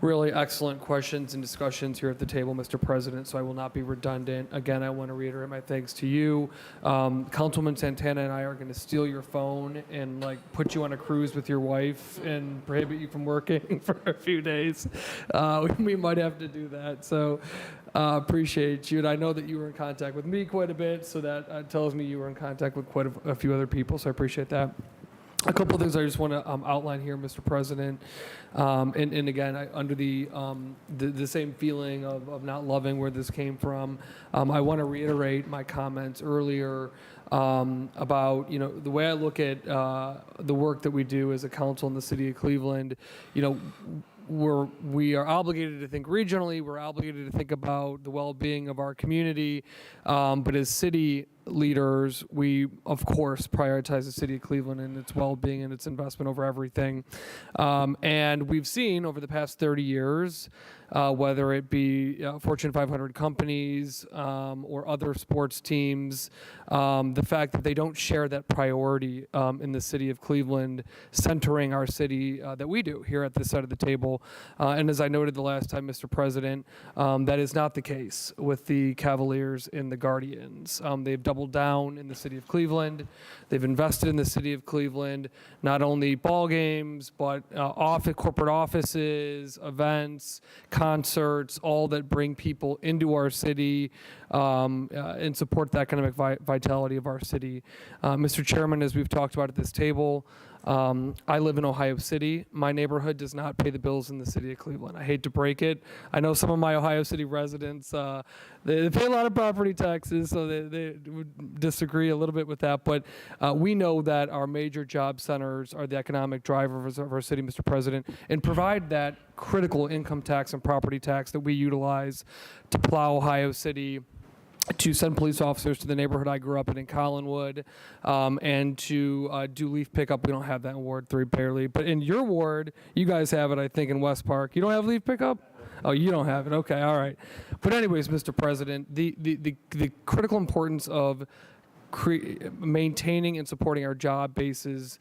really excellent questions and discussions here at the table, Mr. President. So I will not be redundant. Again, I want to reiterate my thanks to you. Councilman Santana and I are going to steal your phone and put you on a cruise with your wife and prohibit you from working for a few days. We might have to do that. So appreciate you. And I know that you were in contact with me quite a bit, so that tells me you were in contact with quite a few other people. So I appreciate that. A couple of things I just want to outline here, Mr. President, and again, under the same feeling of not loving where this came from, I want to reiterate my comments earlier about the way I look at the work that we do as a council in the city of Cleveland. We are obligated to think regionally. We're obligated to think about the well-being of our community, but as city leaders, we of course prioritize the city of Cleveland and its well-being and its investment over everything. And we've seen over the past 30 years, whether it be Fortune 500 companies or other sports teams, the fact that they don't share that priority in the city of Cleveland, centering our city that we do here at this side of the table. And as I noted the last time, Mr. President, that is not the case with the Cavaliers and the Guardians. They've doubled down in the city of Cleveland. They've invested in the city of Cleveland, not only ball games, but corporate offices, events, concerts, all that bring people into our city and support the economic vitality of our city. Mr. Chairman, as we've talked about at this table, I live in Ohio City. My neighborhood does not pay the bills in the city of Cleveland. I hate to break it. I know some of my Ohio City residents, they pay a lot of property taxes, so they would disagree a little bit with that. But we know that our major job centers are the economic drivers of our city, Mr. President, and provide that critical income tax and property tax that we utilize to plow Ohio City, to send police officers to the neighborhood I grew up in Collinwood, and to do leaf pickup. We don't have that in Ward 3, barely. But in your ward, you guys have it, I think, in West Park. You don't have leaf pickup? Oh, you don't have it. Okay, all right. But anyways, Mr. President, the critical importance of maintaining and supporting our job bases,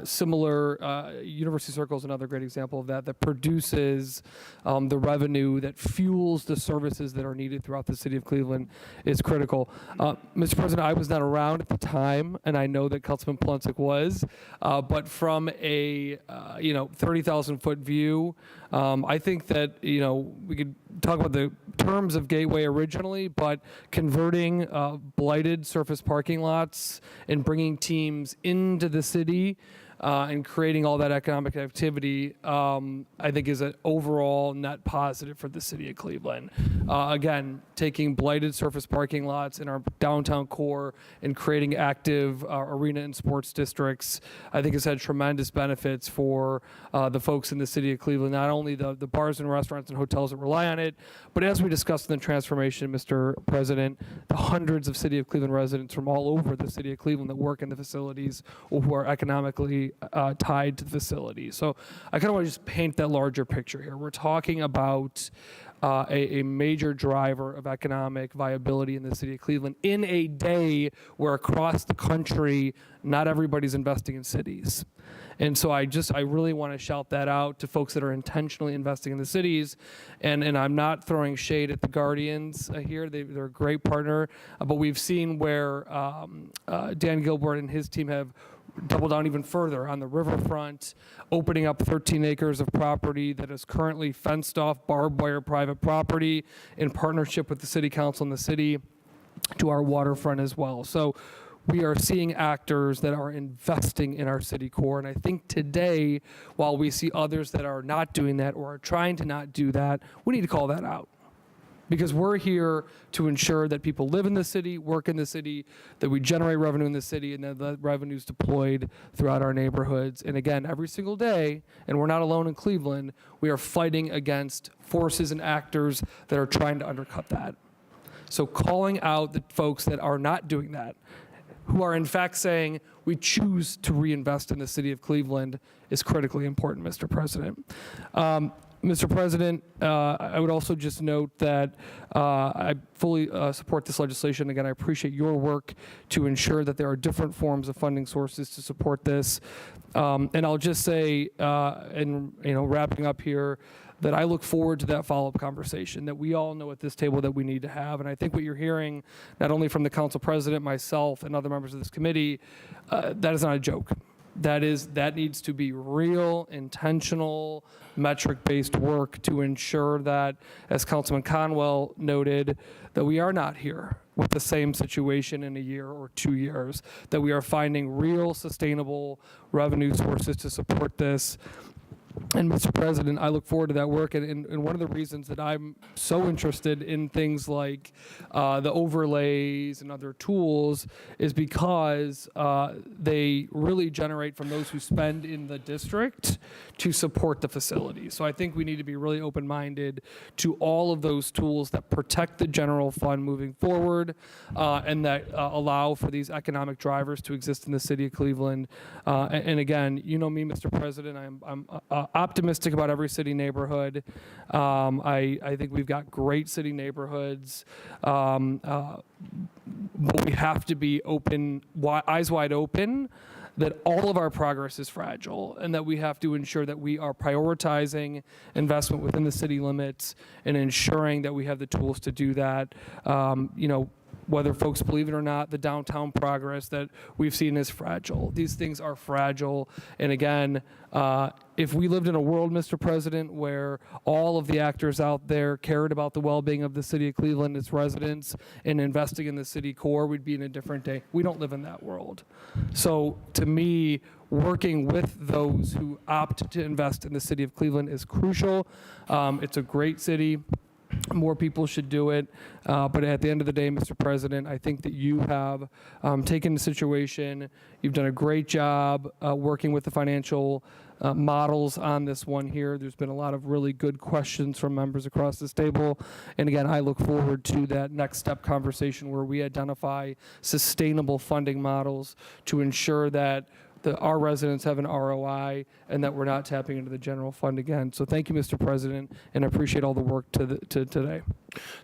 similar, University Circle is another great example of that produces the revenue that fuels the services that are needed throughout the city of Cleveland is critical. Mr. President, I was not around at the time, and I know that Councilman Polensek was, but from a 30,000-foot view, I think that we could talk about the terms of Gateway originally, but converting blighted surface parking lots and bringing teams into the city and creating all that economic activity, I think is an overall net positive for the city of Cleveland. Again, taking blighted surface parking lots in our downtown core and creating active arena and sports districts, I think has had tremendous benefits for the folks in the city of Cleveland, not only the bars and restaurants and hotels that rely on it, but as we discussed in the transformation, Mr. President, the hundreds of city of Cleveland residents from all over the city of Cleveland that work in the facilities or who are economically tied to the facility. So I kind of want to just paint that larger picture here. We're talking about a major driver of economic viability in the city of Cleveland in a day where across the country, not everybody's investing in cities. And so I really want to shout that out to folks that are intentionally investing in the cities. And I'm not throwing shade at the Guardians here. They're a great partner. But we've seen where Dan Gilbert and his team have double down even further on the riverfront, opening up 13 acres of property that is currently fenced off barbed wire private property in partnership with the city council and the city to our waterfront as well. So we are seeing actors that are investing in our city core. And I think today, while we see others that are not doing that or are trying to not do that, we need to call that out. Because we're here to ensure that people live in the city, work in the city, that we generate revenue in the city, and that the revenue is deployed throughout our neighborhoods. And again, every single day, and we're not alone in Cleveland, we are fighting against forces and actors that are trying to undercut that. So calling out the folks that are not doing that, who are in fact saying we choose to reinvest in the city of Cleveland, is critically important, Mr. President. Mr. President, I would also just note that I fully support this legislation. Again, I appreciate your work to ensure that there are different forms of funding sources to support this. And I'll just say, and wrapping up here, that I look forward to that follow-up conversation that we all know at this table that we need to have. And I think what you're hearing, not only from the council president, myself, and other members of this committee, that is not a joke. That needs to be real, intentional, metric-based work to ensure that, as Councilman Conwell noted, that we are not here with the same situation in a year or 2 years, that we are finding real, sustainable revenue sources to support this. And Mr. President, I look forward to that work. And one of the reasons that I'm so interested in things like the overlays and other tools is because they really generate from those who spend in the district to support the facility. So I think we need to be really open-minded to all of those tools that protect the general fund moving forward and that allow for these economic drivers to exist in the city of Cleveland. And again, you know me, Mr. President, I'm optimistic about every city neighborhood. I think we've got great city neighborhoods, but we have to be open, eyes wide open, that all of our progress is fragile and that we have to ensure that we are prioritizing investment within the city limits and ensuring that we have the tools to do that. Whether folks believe it or not, the downtown progress that we've seen is fragile. These things are fragile. And again, if we lived in a world, Mr. President, where all of the actors out there cared about the well-being of the city of Cleveland, its residents, and investing in the city core, we'd be in a different day. We don't live in that world. So to me, working with those who opt to invest in the city of Cleveland is crucial. It's a great city. More people should do it. But at the end of the day, Mr. President, I think that you have taken the situation. You've done a great job working with the financial models on this one here. There's been a lot of really good questions from members across this table. And again, I look forward to that next step conversation where we identify sustainable funding models to ensure that our residents have an ROI and that we're not tapping into the general fund again. So thank you, Mr. President, and I appreciate all the work to today.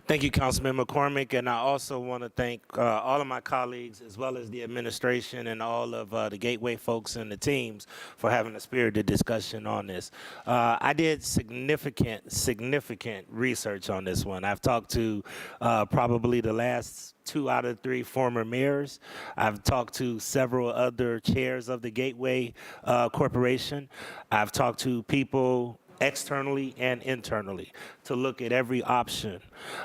Thank you, Councilman McCormick, and I also want to thank all of my colleagues as well as the administration and all of the Gateway folks and the teams for having a spirited discussion on this. I did significant research on this one. I've talked to probably the last 2 out of 3 former mayors. I've talked to several other chairs of the Gateway Corporation. I've talked to people externally and internally to look at every option.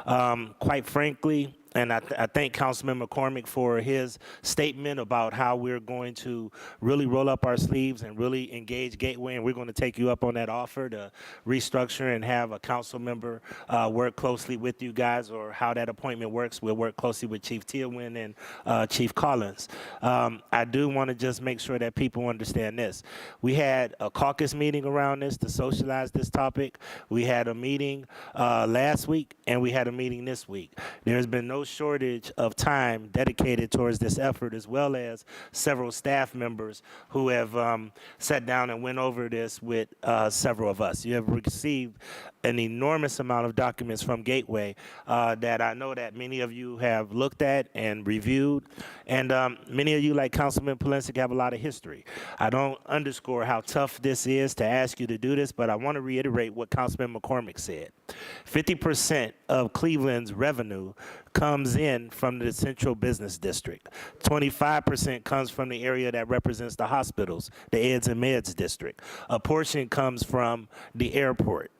Quite frankly, and I thank Councilman McCormick for his statement about how we're going to really roll up our sleeves and really engage Gateway, and we're going to take you up on that offer to restructure and have a council member work closely with you guys, or how that appointment works. We'll work closely with Chief Teowin and Chief Collins. I do want to just make sure that people understand this. We had a caucus meeting around this to socialize this topic. We had a meeting last week, and we had a meeting this week. There's been no shortage of time dedicated towards this effort, as well as several staff members who have sat down and went over this with several of us. You have received an enormous amount of documents from Gateway that I know that many of you have looked at and reviewed, and many of you, like Councilman Polensek, have a lot of history. I don't underscore how tough this is to ask you to do this, but I want to reiterate what Councilman McCormick said. 50% of Cleveland's revenue comes in from the central business district. 25% comes from the area that represents the hospitals, the eds and meds district. A portion comes from the airport.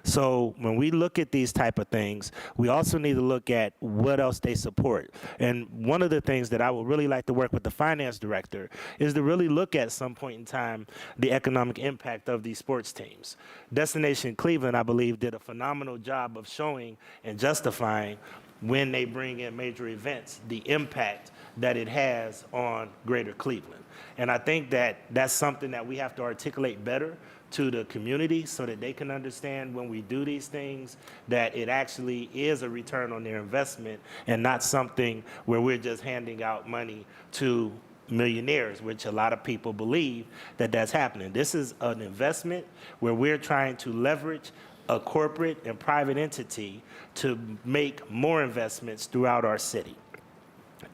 So when we look at these type of things, we also need to look at what else they support. And one of the things that I would really like to work with the finance director is to really look at some point in time the economic impact of these sports teams. Destination Cleveland, I believe, did a phenomenal job of showing and justifying, when they bring in major events, the impact that it has on greater Cleveland. And I think that that's something that we have to articulate better to the community so that they can understand when we do these things that it actually is a return on their investment and not something where we're just handing out money to millionaires, which a lot of people believe that that's happening. This is an investment where we're trying to leverage a corporate and private entity to make more investments throughout our city.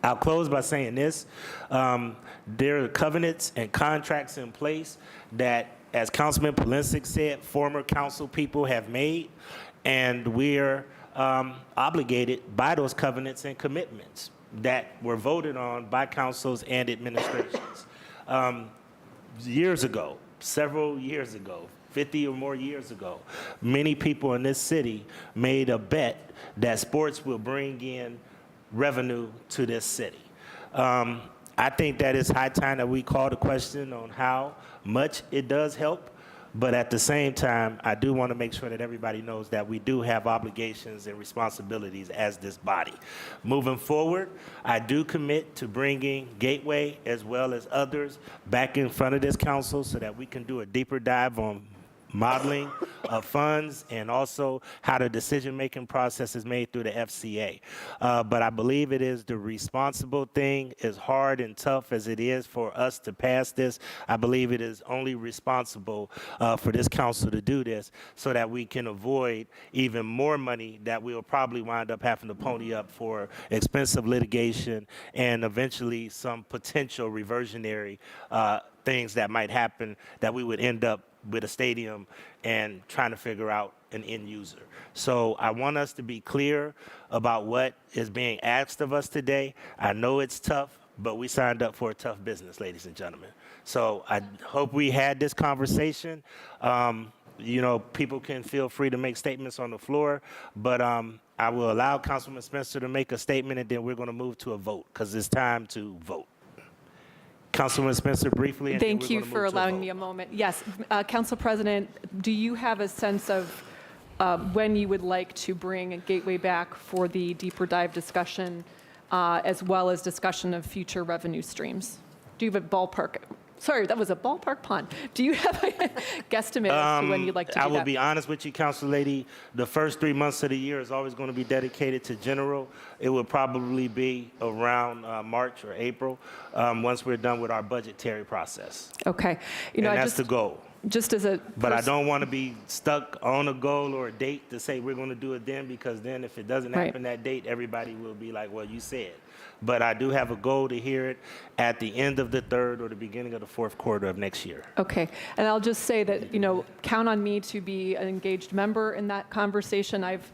I'll close by saying this. There are covenants and contracts in place that, as Councilman Polensek said, former council people have made, and we're obligated by those covenants and commitments that were voted on by councils and administrations. Years ago, several years ago, 50 or more years ago, many people in this city made a bet that sports will bring in revenue to this city. I think that it's high time that we call the question on how much it does help, but at the same time, I do want to make sure that everybody knows that we do have obligations and responsibilities as this body. Moving forward, I do commit to bringing Gateway as well as others back in front of this council so that we can do a deeper dive on modeling of funds and also how the decision-making process is made through the FCA. But I believe it is the responsible thing, as hard and tough as it is for us to pass this. I believe it is only responsible for this council to do this so that we can avoid even more money that we'll probably wind up having to pony up for expensive litigation and eventually some potential reversionary things that might happen that we would end up with a stadium and trying to figure out an end user. So I want us to be clear about what is being asked of us today. I know it's tough, but we signed up for a tough business, ladies and gentlemen. So I hope we had this conversation. You know, people can feel free to make statements on the floor, but I will allow Councilman Spencer to make a statement, and then we're going to move to a vote because it's time to vote. Councilman Spencer, briefly. And Thank you for allowing me a moment. Yes, Council President, do you have a sense of when you would like to bring Gateway back for the deeper dive discussion as well as discussion of future revenue streams? Do you have a ballpark? Sorry, that was a ballpark pun. Do you have a guesstimate as to when you'd like to do that? I will be honest with you, Council Lady. The first 3 months of the year is always going to be dedicated to general. It will probably be around March or April once we're done with our budgetary process. Okay. You know, and that's the goal. Just as a But I don't want to be stuck on a goal or a date to say we're going to do it then, because then if it doesn't happen that date, everybody will be like, well, you said. But I do have a goal to hear it at the end of the third or the beginning of the fourth quarter of next year. Okay, and I'll just say that, you know, count on me to be an engaged member in that conversation. I've,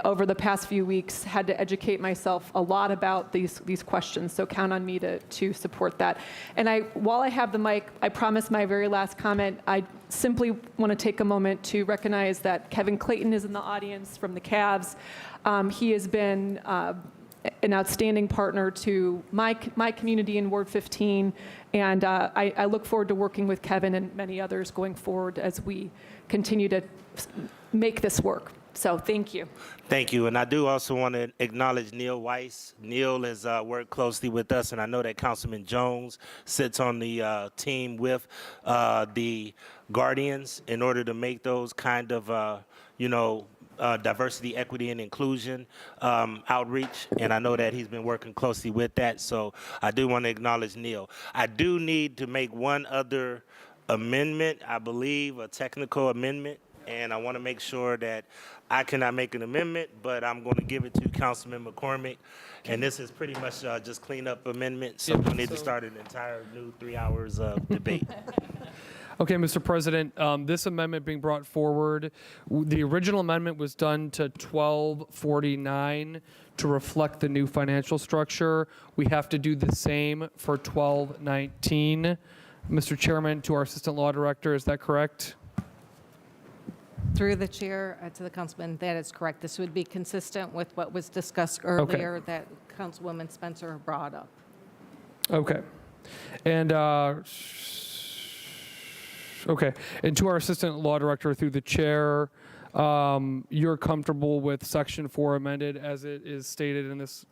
over the past few weeks, had to educate myself a lot about these questions, so count on me to support that. And while I have the mic, I promise my very last comment, I simply want to take a moment to recognize that Kevin Clayton is in the audience from the Cavs. He has been an outstanding partner to my community in Ward 15, and I look forward to working with Kevin and many others going forward as we continue to make this work. So thank you. Thank you. And I do also want to acknowledge Neil Weiss. Neil has worked closely with us, and I know that Councilman Jones sits on the team with the Guardians in order to make those kind of, diversity, equity, and inclusion outreach, and I know that he's been working closely with that, so I do want to acknowledge Neil. I do need to make one other amendment, I believe, a technical amendment, and I want to make sure that I cannot make an amendment, but I'm going to give it to Councilman McCormick, and this is pretty much just cleanup amendment, so we need to start an entire new 3 hours of debate. Okay, Mr. President, this amendment being brought forward, the original amendment was done to 1249 to reflect the new financial structure. We have to do the same for 1219. Mr. Chairman, to our Assistant Law Director, is that correct? Through the chair to the councilman, that is correct. This would be consistent with what was discussed earlier that Councilwoman Spencer brought up. Okay. And okay. And to our Assistant Law Director, through the chair, you're comfortable with Section 4 amended as it is stated in this?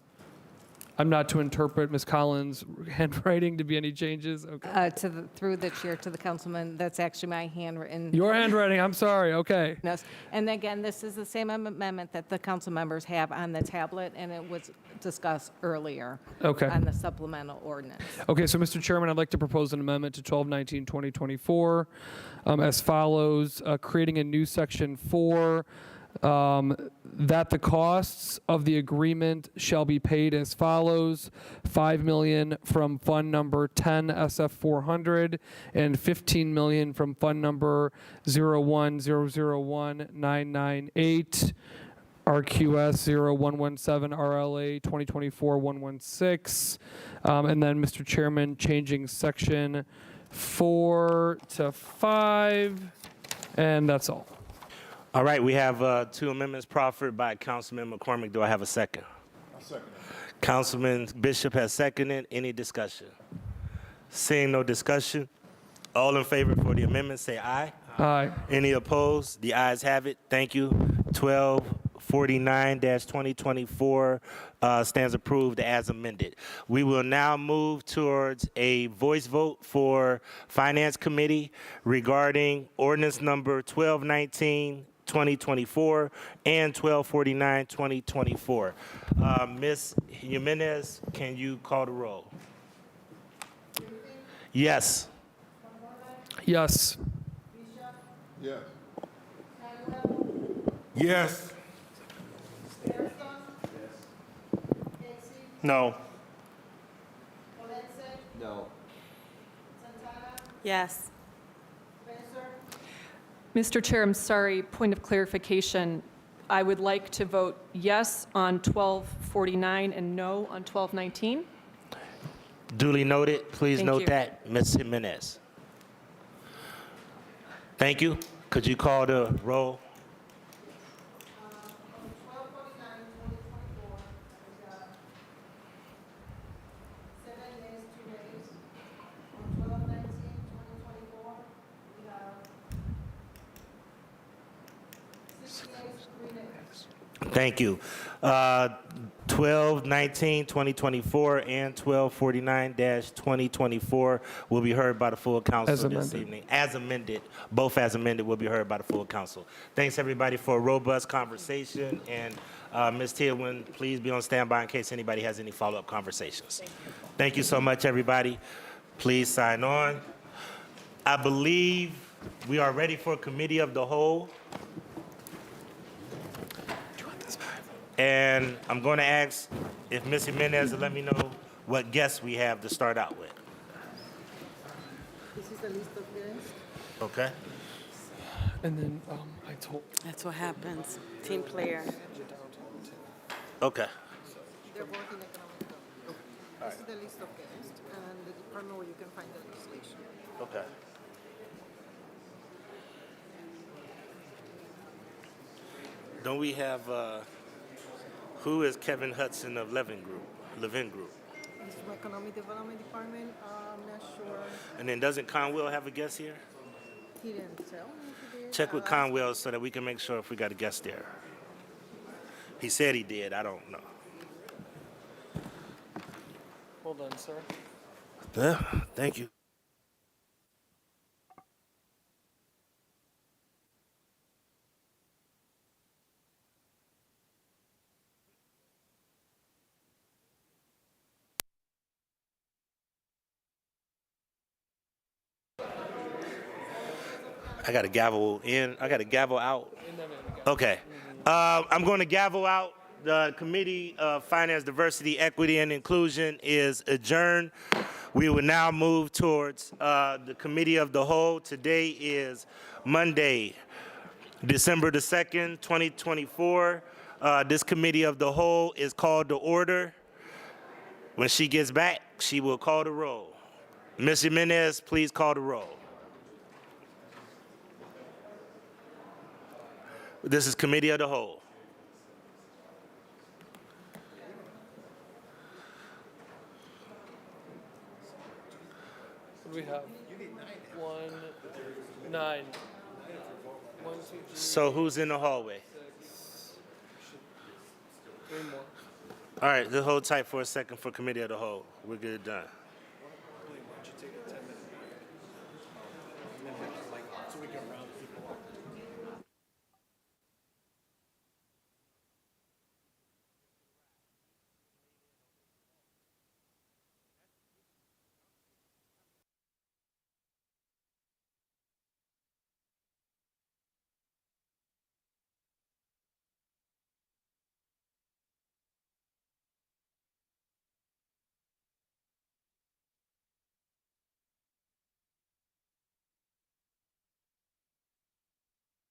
I'm not to interpret Ms. Collins' handwriting to be any changes? Okay. Through the chair to the councilman, that's actually my handwritten. Your handwriting, I'm sorry, okay. Yes. And again, this is the same amendment that the council members have on the tablet, and it was discussed earlier Okay. on the supplemental ordinance. Okay, so Mr. Chairman, I'd like to propose an amendment to 1219-2024 as follows, creating a new section 4, that the costs of the agreement shall be paid as follows: $5 million from fund number 10 SF400 and $15 million from fund number 010019998. RQS 0117 RLA 2024-116. And then, Mr. Chairman, changing section 4 to 5, and that's all. All right, we have 2 amendments proffered by Councilman McCormick. Do I have a second? Councilman Bishop has seconded. Any discussion? Seeing no discussion, all in favor for the amendment say aye. Aye. Any opposed? The ayes have it. Thank you. 1249-2024 stands approved as amended. We will now move towards a voice vote for Finance Committee regarding ordinance number 1219-2024 and 1249-2024. Ms. Jimenez, can you call the roll? Yes. Yes. Yes. No. No. Yes. Mr. Chair, I'm sorry, point of clarification. I would like to vote yes on 1249 and no on 1219. Duly noted. Please Thank note you. that, Ms. Jimenez. Thank you. Could you call the roll? Thank you. 1219-2024 and 1249-2024 will be heard by the full council As this amended. evening. As amended, both as amended will be heard by the full council. Thanks everybody for a robust conversation, and Ms. Tillman, please be on standby in case anybody has any follow-up conversations. Thank you so much, everybody. Please sign on. I believe we are ready for Committee of the Whole. And I'm going to ask if Ms. Jimenez will let me know what guests we have to start out with. This is the list of guests. Okay? And then I told. That's what happens. Team player. Okay. They're both in economic development. This is the list of guests and the department where you can find the legislation. Okay. Don't we have, who is Kevin Hudson of Levin Group? This is from economic development department. I'm not sure. And then doesn't Conwell have a guest here? He didn't tell me if he did. Check with Conwell so that we can make sure if we got a guest there. He said he did, I don't know. Well done, sir. Yeah, thank you. I got to gavel in. I got to gavel out. Okay. I'm going to gavel out. The Committee of Finance, Diversity, Equity, and Inclusion is adjourned. We will now move towards the Committee of the Whole. Today is Monday, December the 2nd, 2024. This Committee of the Whole is called to order. When she gets back, she will call the roll. Ms. Jimenez, please call the roll. This is Committee of the Whole. What do we have? 9. 1, 2, 3, So who's in the hallway? 3 more. All right, just hold tight for a second for committee of the whole. We'll get it done.